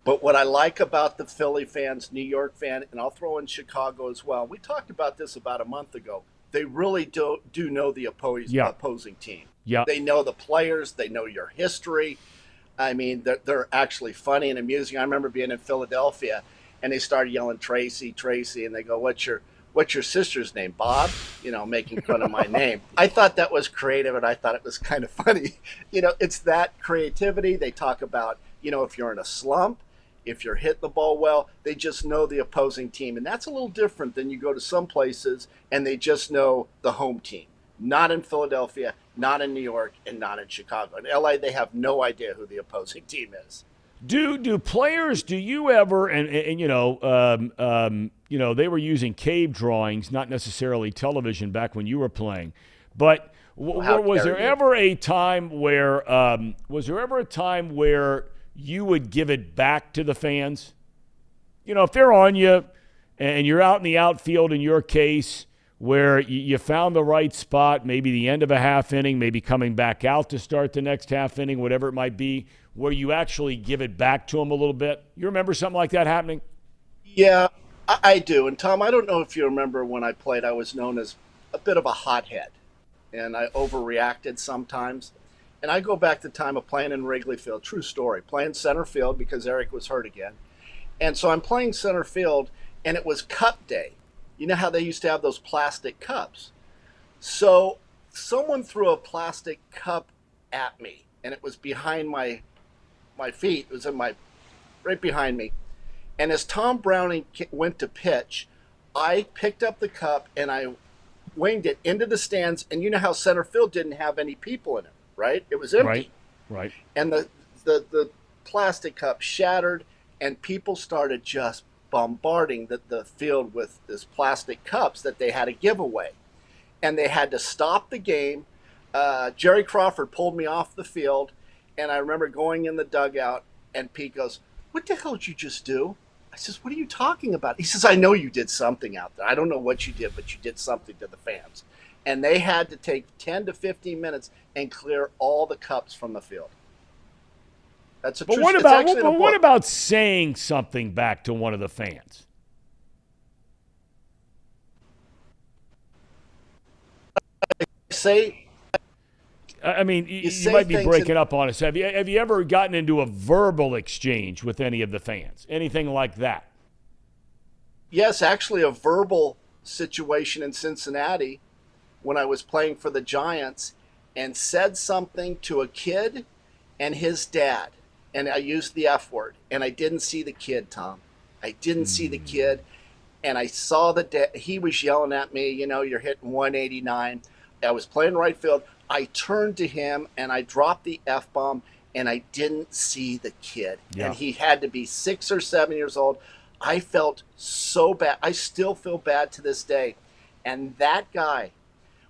But what I like about the Philly fans, New York fan, and I'll throw in Chicago as well. We talked about this about a month ago. They really do know the opposing team. Yeah. They know the players. They know your history. I mean, they're actually funny and amusing. I remember being in Philadelphia, and they started yelling, Tracy, Tracy, and they go, what's your sister's name, Bob? You know, making fun of my name. I thought that was creative, and I thought it was kind of funny. You know, it's that creativity. They talk about, you know, if you're in a slump, if you're hitting the ball well, they just know the opposing team. And that's a little different than you go to some places and they just know the home team. Not in Philadelphia, not in New York, and not in Chicago. In LA, they have no idea who the opposing team is. Do players, do you ever, and you know, they were using cave drawings, not necessarily television back when you were playing, but was there ever a time where you would give it back to the fans? You know, if they're on you and you're out in the outfield in your case where you found the right spot, maybe the end of a half inning, maybe coming back out to start the next half inning, whatever it might be, where you actually give it back to them a little bit. You remember something like that happening? Yeah, I do. And Tom, I don't know if you remember when I played, I was known as a bit of a hothead, and I overreacted sometimes. And I go back to the time of playing in Wrigley Field, true story, playing center field because Eric was hurt again. And so I'm playing center field, and it was cup day. You know how they used to have those plastic cups? So someone threw a plastic cup at me, and it was behind my feet. It was right behind me. And as Tom Browning went to pitch, I picked up the cup, and I winged it into the stands. And you know how center field didn't have any people in it. Right? It was empty. Right. And the plastic cup shattered, and people started just bombarding the field with this plastic cups that they had to give away. And they had to stop the game. Jerry Crawford pulled me off the field, and I remember going in the dugout, and Pete goes, "What the hell did you just do?" I says, "What are you talking about?" He says, "I know you did something out there. I don't know what you did, but you did something to the fans." And they had to take 10 to 15 minutes and clear all the cups from the field. That's a true story. But what about saying something back to one of the fans? I mean, you might be breaking up on us. Have you ever gotten into a verbal exchange with any of the fans? Anything like that? Yes, actually a verbal situation in Cincinnati when I was playing for the Giants, and said something to a kid and his dad. And I used the F word, and I didn't see the kid, Tom. I didn't see the kid, and I saw the dad. He was yelling at me, you know, you're hitting 189. I was playing right field. I turned to him and I dropped the F-bomb, and I didn't see the kid. Yeah. And he had to be 6 or 7 years old. I felt so bad. I still feel bad to this day. And that guy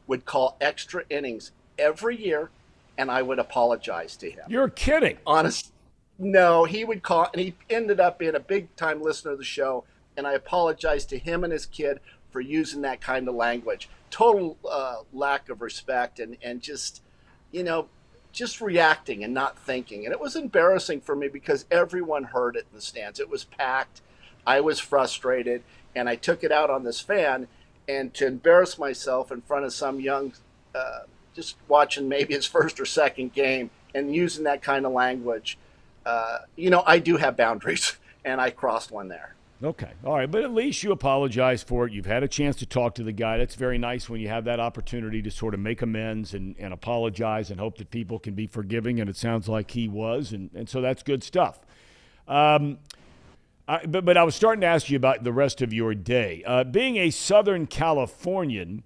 would call extra innings every year, and I would apologize to him. You're kidding. Honest. No, he would call, and he ended up being a big-time listener of the show, and I apologized to him and his kid for using that kind of language. Total lack of respect and just, just reacting and not thinking. And it was embarrassing for me because everyone heard it in the stands. It was packed. I was frustrated, and I took it out on this fan. And to embarrass myself in front of some young, just watching maybe his first or second game and using that kind of language, I do have boundaries, and I crossed one there. Okay. All right. But at least you apologize for it. You've had a chance to talk to the guy. That's very nice when you have that opportunity to sort of make amends and apologize and hope that people can be forgiving. And it sounds like he was. And so that's good stuff. But I was starting to ask you about the rest of your day. Being a Southern Californian,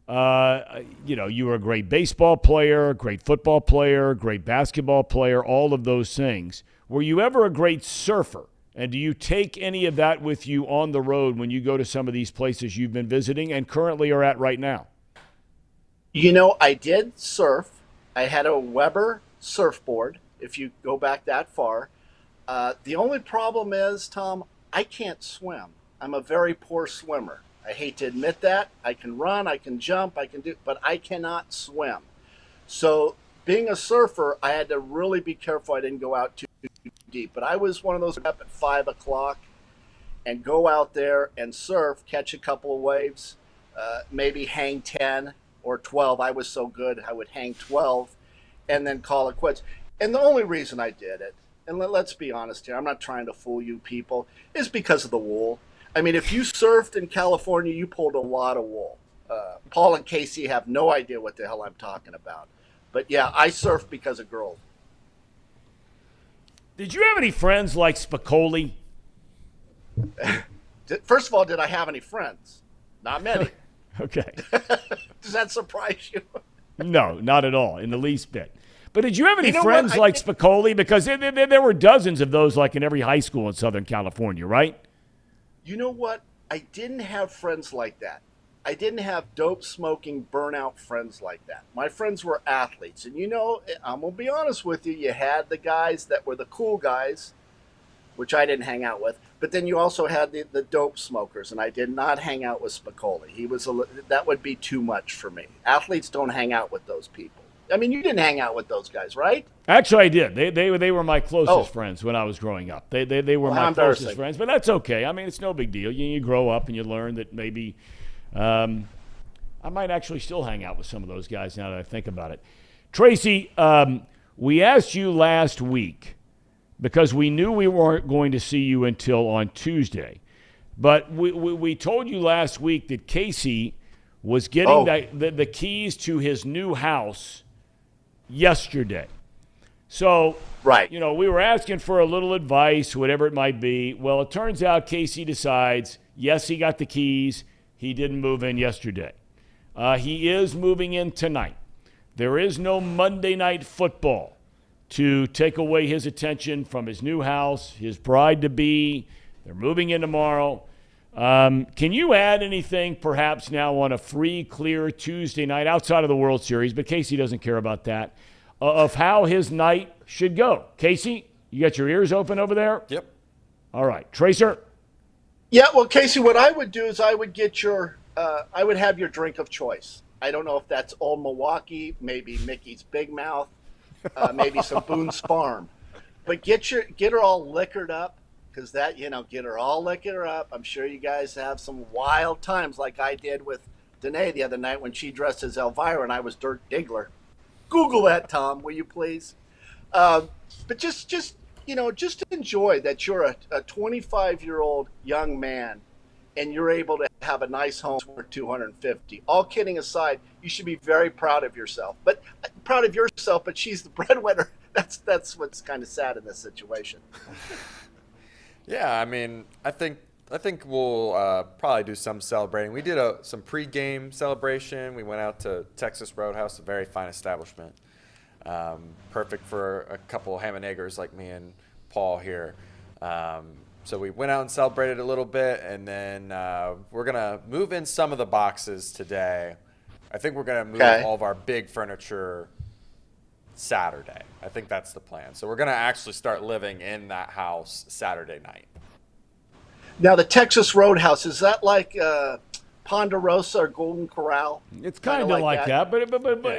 you were a great baseball player, great football player, great basketball player, all of those things. Were you ever a great surfer? And do you take any of that with you on the road when you go to some of these places you've been visiting and currently are at right now? I did surf. I had a Weber surfboard, if you go back that far. The only problem is, Tom, I can't swim. I'm a very poor swimmer. I hate to admit that. I can run, I can jump, but I cannot swim. So being a surfer, I had to really be careful I didn't go out too deep. But I was one of those up at 5 o'clock and go out there and surf, catch a couple of waves, maybe hang 10 or 12. I was so good, I would hang 12 and then call it quits. And the only reason I did it, and let's be honest here, I'm not trying to fool you people, is because of the wool. I mean, if you surfed in California, you pulled a lot of wool. Paul and Casey have no idea what the hell I'm talking about. But yeah, I surfed because of girls. Did you have any friends like Spicoli? First of all, did I have any friends? Not many. Okay. Does that surprise you? No, not at all, in the least bit. But did you have any friends like Spicoli? Because there were dozens of those like in every high school in Southern California, right? You know what? I didn't have friends like that. I didn't have dope-smoking, burnout friends like that. My friends were athletes. And I'm going to be honest with you, you had the guys that were the cool guys, which I didn't hang out with. But then you also had the dope smokers, and I did not hang out with Spicoli. That would be too much for me. Athletes don't hang out with those people. I mean, you didn't hang out with those guys, right? Actually, I did. They were my closest friends when I was growing up. They were my closest friends, but that's okay. I mean, it's no big deal. You grow up and you learn that maybe I might actually still hang out with some of those guys now that I think about it. Tracy, we asked you last week because we knew we weren't going to see you until on Tuesday, but we told you last week that Casey was getting the keys to his new house yesterday. So, right. We were asking for a little advice, whatever it might be. Well, it turns out Casey decides, yes, he got the keys. He didn't move in yesterday. He is moving in tonight. There is no Monday Night Football to take away his attention from his new house, his bride-to-be. They're moving in tomorrow. Can you add anything perhaps now on a free, clear Tuesday night outside of the World Series, but Casey doesn't care about that, of how his night should go? Casey, you got your ears open over there? Yep. All right. Tracer? Yeah, well, Casey, what I would do is I would get I would have your drink of choice. I don't know if that's Old Milwaukee, maybe Mickey's Big Mouth, maybe some Boone's Farm. But get her all liquored up, because get her all liquored up. I'm sure you guys have some wild times like I did with Danae the other night when she dressed as Elvira and I was Dirk Diggler. Google that, Tom, will you please? But just enjoy that you're a 25-year-old young man and you're able to have a nice home for $250. All kidding aside, you should be very proud of yourself. But she's the breadwinner. That's what's kind of sad in this situation. Yeah, I mean, I think I think we'll probably do some celebrating. We did some pregame celebration. We went out to Texas Roadhouse, a very fine establishment. Perfect for a couple of ham and eggers like me and Paul here. So we went out and celebrated a little bit, and then we're going to move in some of the boxes today. I think we're going to move all of our big furniture Saturday. I think that's the plan. So we're going to actually start living in that house Saturday night. Now, the Texas Roadhouse, is that like Ponderosa or Golden Corral? It's kind of like that, but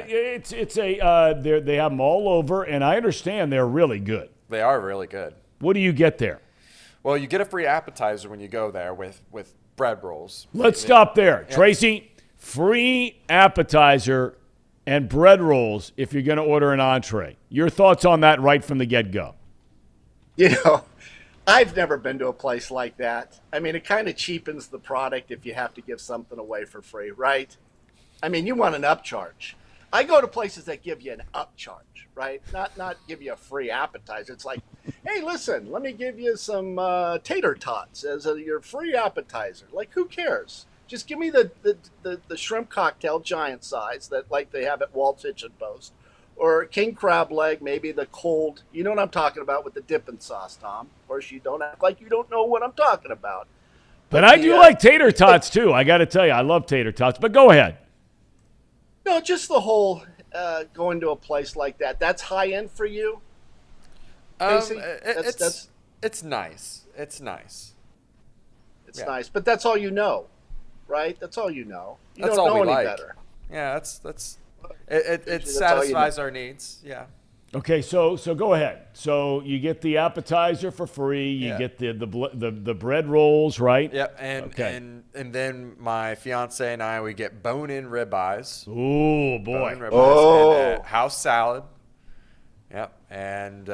it's they have them all over, and I understand they're really good. They are really good. What do you get there? Well, you get a free appetizer when you go there with bread rolls. Let's stop there. Yeah. Tracy, free appetizer and bread rolls if you're going to order an entree. Your thoughts on that right from the get-go? You know, I've never been to a place like that. I mean, it kind of cheapens the product if you have to give something away for free, right? I mean, you want an upcharge. I go to places that give you an upcharge, right? Not give you a free appetizer. It's like, hey, listen, let me give you some tater tots as your free appetizer. Like, who cares? Just give me the shrimp cocktail giant size that like they have at Walt's Kitchen Post, or king crab leg, maybe the cold. You know what I'm talking about with the dipping sauce, Tom. Of course, you don't act like you don't know what I'm talking about. But I do like tater tots too. I got to tell you, I love tater tots. But go ahead. No, just the whole going to a place like that. That's high end for you. It's nice. It's nice. It's nice, but that's all you know, right? That's all you know. You that's don't all know we any like. Better. Yeah, it satisfies our needs. Yeah. Okay, so go ahead. So you get the appetizer for free. You get the bread rolls, right? Yep, and then my fiance and I, we get bone-in ribeyes. Ooh, boy. Bone-in ribeyes and house salad. Yep, and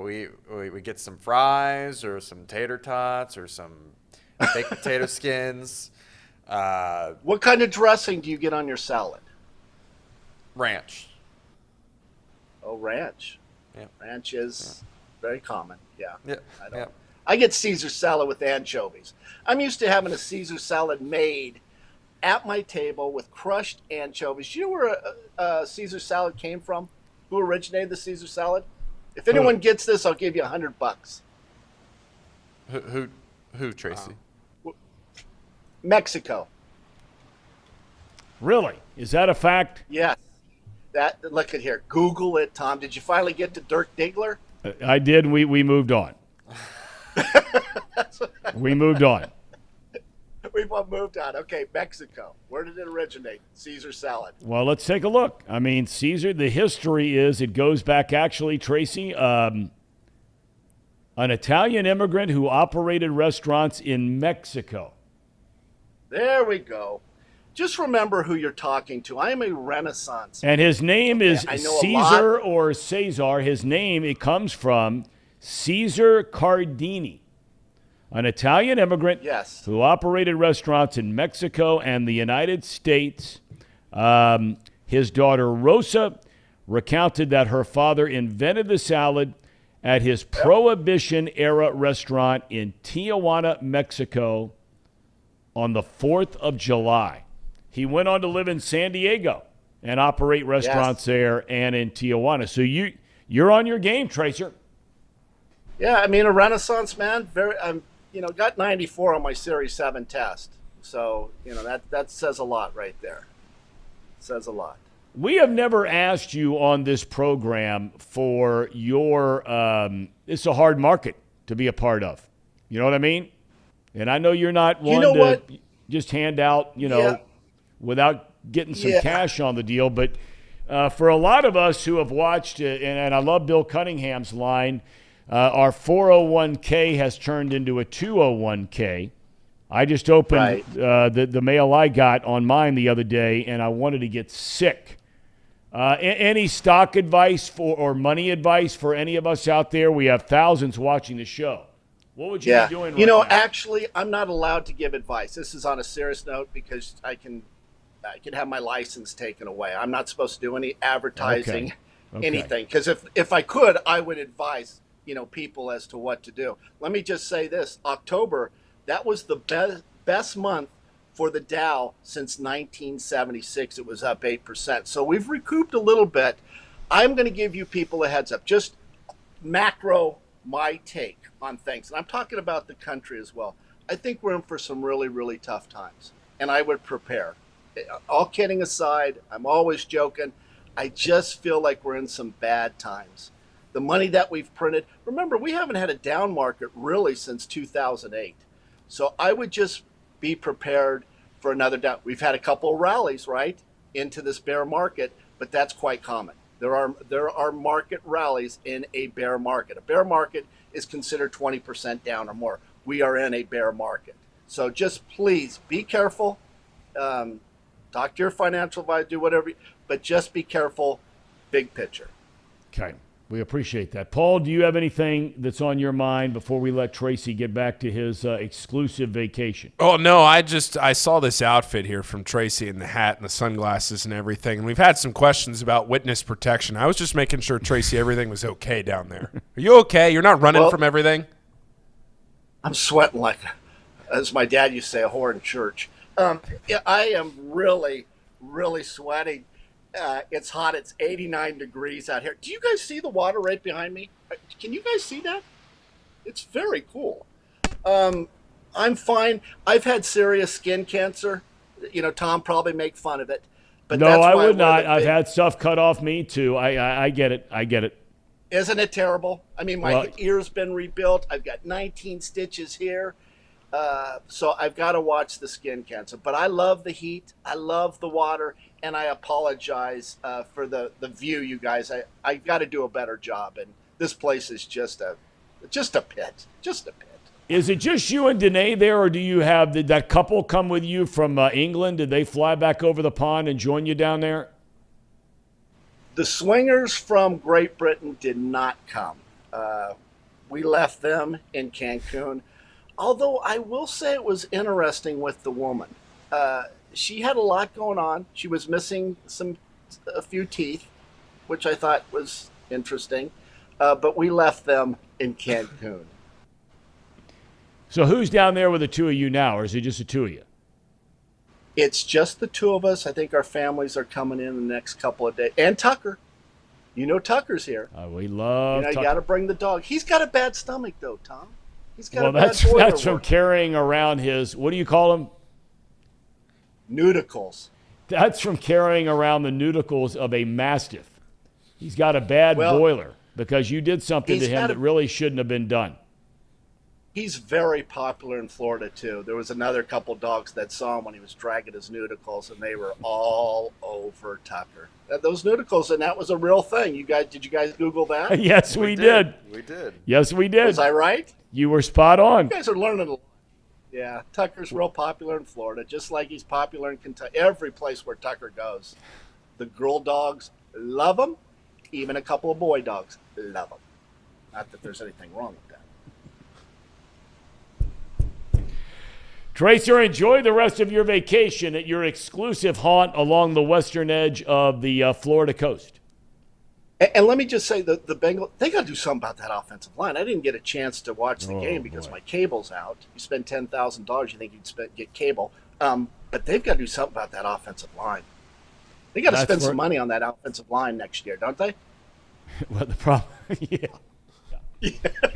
we get some fries or some tater tots or some baked potato skins. What kind of dressing do you get on your salad? Ranch. Oh, ranch. Yeah. Ranch is very common. Yeah. Yeah. I get Caesar salad with anchovies. I'm used to having a Caesar salad made at my table with crushed anchovies. You know where Caesar salad came from? Who originated the Caesar salad? If anyone gets this, I'll give you $100. Who, Tracy? Mexico. Really? Is that a fact? Yes. Look at here. Google it, Tom. Did you finally get to Dirk Diggler? I did. We moved on. We moved on. We've moved on. Okay, Mexico. Where did it originate? Caesar salad. Well, let's take a look. I mean, Caesar, the history is it goes back actually, Tracy, an Italian immigrant who operated restaurants in Mexico. There we go. Just remember who you're talking to. I am a Renaissance. And his name is Caesar or Cesar. His name, it comes from Caesar Cardini, an Italian immigrant who operated restaurants in Mexico and the United States. His daughter Rosa recounted that her father invented the salad at his Prohibition-era restaurant in Tijuana, Mexico on the 4th of July. He went on to live in San Diego and operate restaurants there and in Tijuana. So you're on your game, Tracer. Yeah, I mean, a Renaissance man. Got 94 on my Series 7 test. So, that says a lot right there. It says a lot. We have never asked you on this program for your it's a hard market to be a part of. You know what I mean? And I know you're not one to just hand out, without getting some cash on the deal. But for a lot of us who have watched, and I love Bill Cunningham's line, our 401k has turned into a 201k. I just opened the mail I got on mine the other day, and I wanted to get sick. Any stock advice or money advice for any of us out there? We have thousands watching the show. What would you be doing right now? Actually, I'm not allowed to give advice. This is on a serious note because I can have my license taken away. I'm not supposed to do any advertising, anything. Because if I could, I would advise people as to what to do. Let me just say this: October, That was the best month for the Dow since 1976. It was up 8%. So we've recouped a little bit. I'm going to give you people a heads up. Just macro, my take on things. And I'm talking about the country as well. I think we're in for some really, really tough times. And I would prepare. All kidding aside, I'm always joking. I just feel like we're in some bad times. The money that we've printed, remember, we haven't had a down market really since 2008. So I would just be prepared for another down. We've had a couple of rallies, right, into this bear market, but that's quite common. There are market rallies in a bear market. A bear market is considered 20% down or more. We are in a bear market. So just please be careful. Talk to your financial advisor, do whatever, but just be careful, big picture. Okay. We appreciate that. Paul, do you have anything that's on your mind before we let Tracy get back to his exclusive vacation? Oh, no, I saw this outfit here from Tracy and the hat and the sunglasses and everything, and we've had some questions about witness protection. I was just making sure, Tracy, everything was okay down there. Are you okay? You're not running from everything? I'm sweating like, as my dad used to say, a whore in church. I am really, really sweating. It's hot. It's 89 degrees out here. Do you guys see the water right behind me? Can you guys see that? It's very cool. I'm fine. I've had serious skin cancer. You know, Thom probably make fun of it. But no, that's I why would not. I've had stuff cut off me too. I get it. I get it. Isn't it terrible? I mean, my ear's been rebuilt. I've got 19 stitches here. So I've got to watch the skin cancer. But I love the heat. I love the water. And I apologize for the view, you guys. I've got to do a better job. And this place is just a pit. Just a pit. Is it just you and Danae there, or do you have did that couple come with you from England? Did they fly back over the pond and join you down there? The swingers from Great Britain did not come. We left them in Cancun. Although I will say it was interesting with the woman. She had a lot going on. She was missing a few teeth, which I thought was interesting. But we left them in Cancun. So who's down there with the two of you now, or is it just the two of you? It's just the two of us. I think our families are coming in the next couple of days. And Tucker. You know Tucker's here. We love Tucker. You got to bring the dog. He's got a bad stomach, though, Thom. He's got a bad that's from carrying around his, what do you call them? Nudicles. That's from carrying around the nudicles of a Mastiff. He's got a bad boiler because you did something to him that really shouldn't have been done. He's very popular in Florida, too. There was another couple dogs that saw him when he was dragging his nudicles, and they were all over Tucker. Those nudicles, and that was a real thing. Did you guys Google that? Yes, we did. We did. Yes, we did. Was I right? You were spot on. You guys are learning a lot. Yeah, Tucker's real popular in Florida, just like he's popular in Kentucky. Every place where Tucker goes. The girl dogs love him. Even a couple of boy dogs love him. Not that there's anything wrong with that. Tracer, enjoy the rest of your vacation at your exclusive haunt along the western edge of the Florida coast. And let me just say, the Bengals, they got to do something about that offensive line. I didn't get a chance to watch the game because my cable's out. You spend $10,000, you think you'd get cable. But they've got to do something about that offensive line. They got to spend some money on that offensive line next year, don't they? Well, the problem, yeah.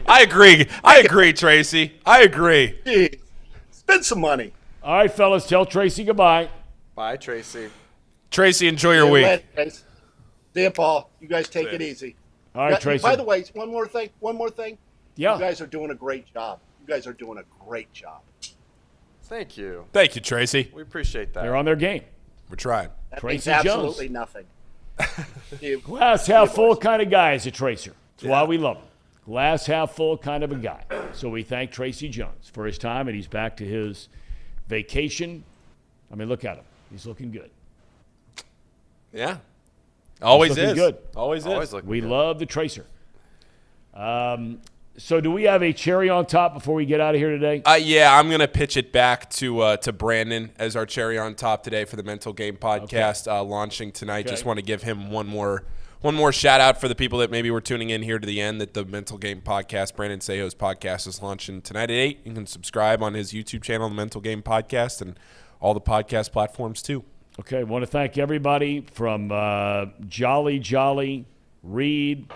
I agree, Tracy. I agree. Jeez. Spend some money. All right, fellas, tell Tracy goodbye. Bye, Tracy. Tracy, enjoy your week. See you, Paul. You guys take it easy. All right, Tracy. By the way, one more thing. Yeah. You guys are doing a great job. Thank you. Thank you, Tracy. We appreciate that. They're on their game. We're trying. That Tracy means Jones. absolutely nothing. Glass half full kind of guy is a Tracer. That's why we love him. Glass half full kind of a guy. So we thank Tracy Jones for his time, and he's back to his vacation. I mean, look at him. He's looking good. Yeah. Always is. Good. Always is. We love the Tracer. So do we have a cherry on top before we get out of here today? Yeah, I'm going to pitch it back to Brandon as our cherry on top today for the Mental Game Podcast launching tonight. Okay. Just want to give him one more one more shout out for the people that maybe were tuning in here to the end, that the Mental Game Podcast, Brandon Sejo's podcast, is launching tonight at 8. You can subscribe on his YouTube channel, the Mental Game Podcast, and all the podcast platforms too. Okay, I want to thank everybody from Jolly, Reed,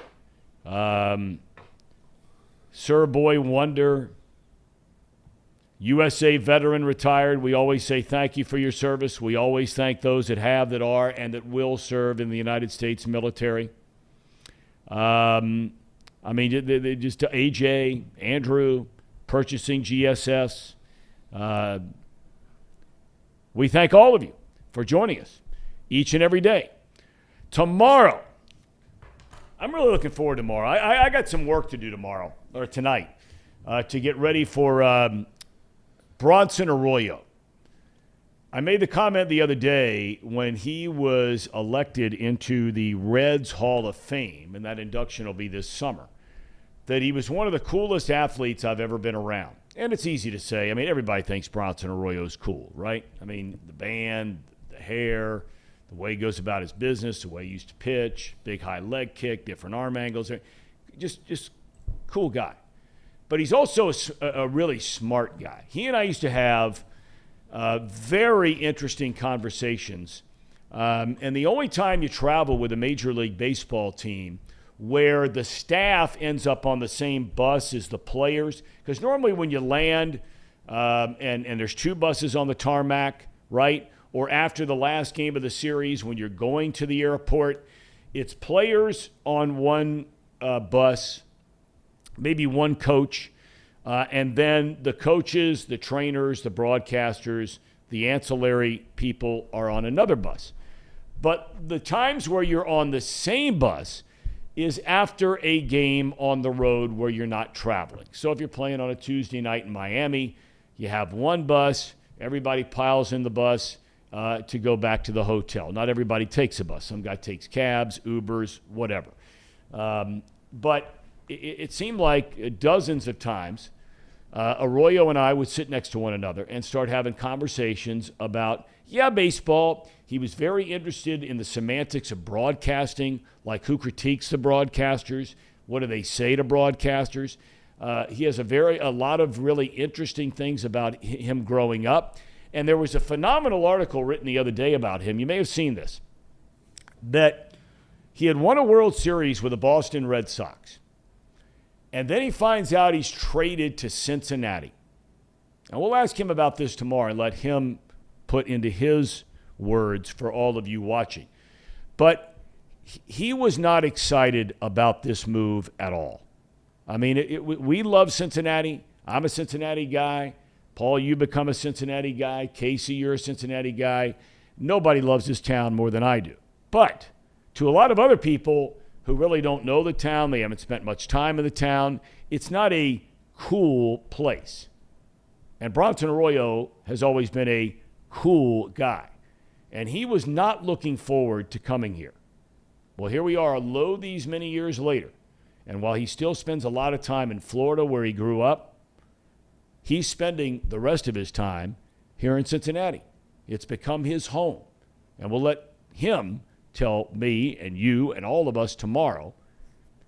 Sir Boy Wonder, USA veteran retired. We always say thank you for your service. We always thank those that have, that are, and that will serve in the United States military. I mean, they just AJ, Andrew, purchasing GSS. We thank all of you for joining us each and every day. Tomorrow, I'm really looking forward to tomorrow. I got some work to do tomorrow, or tonight, to get ready for Bronson Arroyo. I made the comment the other day when he was elected into the Reds Hall of Fame, and that induction will be this summer, that he was one of the coolest athletes I've ever been around. And it's easy to say. I mean, everybody thinks Bronson Arroyo is cool, right? I mean, the band, the hair, the way he goes about his business, the way he used to pitch, big high leg kick, different arm angles. Just cool guy. But he's also a really smart guy. He and I used to have very interesting conversations. And the only time you travel with a Major League Baseball team where the staff ends up on the same bus as the players, because normally when you land and there's two buses on the tarmac, right, or after the last game of the series when you're going to the airport, it's players on one bus, maybe one coach, and then the coaches, the trainers, the broadcasters, the ancillary people are on another bus. But the times where you're on the same bus is after a game on the road where you're not traveling. So if you're playing on a Tuesday night in Miami, you have one bus, everybody piles in the bus to go back to the hotel. Not everybody takes a bus. Some guy takes cabs, Ubers, whatever. But it seemed like dozens of times Arroyo and I would sit next to one another and start having conversations about, baseball. He was very interested in the semantics of broadcasting, like who critiques the broadcasters, what do they say to broadcasters. He has a lot of really interesting things about him growing up. And there was a phenomenal article written the other day about him. You may have seen this, that he had won a World Series with the Boston Red Sox. And then he finds out he's traded to Cincinnati. And we'll ask him about this tomorrow and let him put into his words for all of you watching. But he was not excited about this move at all. I mean, we love Cincinnati. I'm a Cincinnati guy. Paul, you become a Cincinnati guy. Casey, you're a Cincinnati guy. Nobody loves this town more than I do. But to a lot of other people who really don't know the town, they haven't spent much time in the town, it's not a cool place. And Bronson Arroyo has always been a cool guy. And he was not looking forward to coming here. Well, here we are, lo these many years later. And while he still spends a lot of time in Florida where he grew up, he's spending the rest of his time here in Cincinnati. It's become his home. And we'll let him tell me and you and all of us tomorrow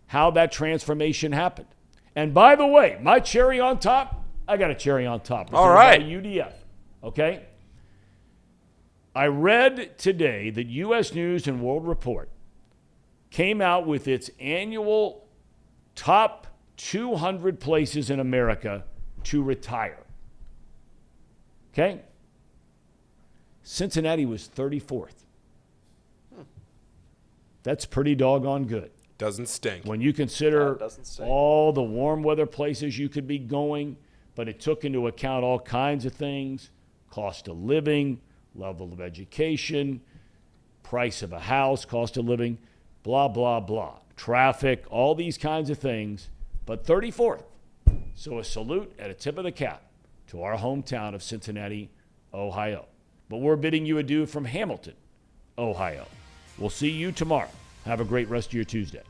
how that transformation happened. And by the way, my cherry on top, I got a cherry on top. All right. UDF, okay? I read today that U.S. News and World Report came out with its annual top 200 places in America to retire. Okay? Cincinnati was 34th. That's pretty doggone good. Doesn't stink. When you consider all the warm weather places you could be going, but it took into account all kinds of things, cost of living, level of education, price of a house, cost of living, blah, blah, blah. Traffic, all these kinds of things, but 34th. So a salute and a tip of the cap to our hometown of Cincinnati, Ohio. But we're bidding you adieu from Hamilton, Ohio. We'll see you tomorrow. Have a great rest of your Tuesday.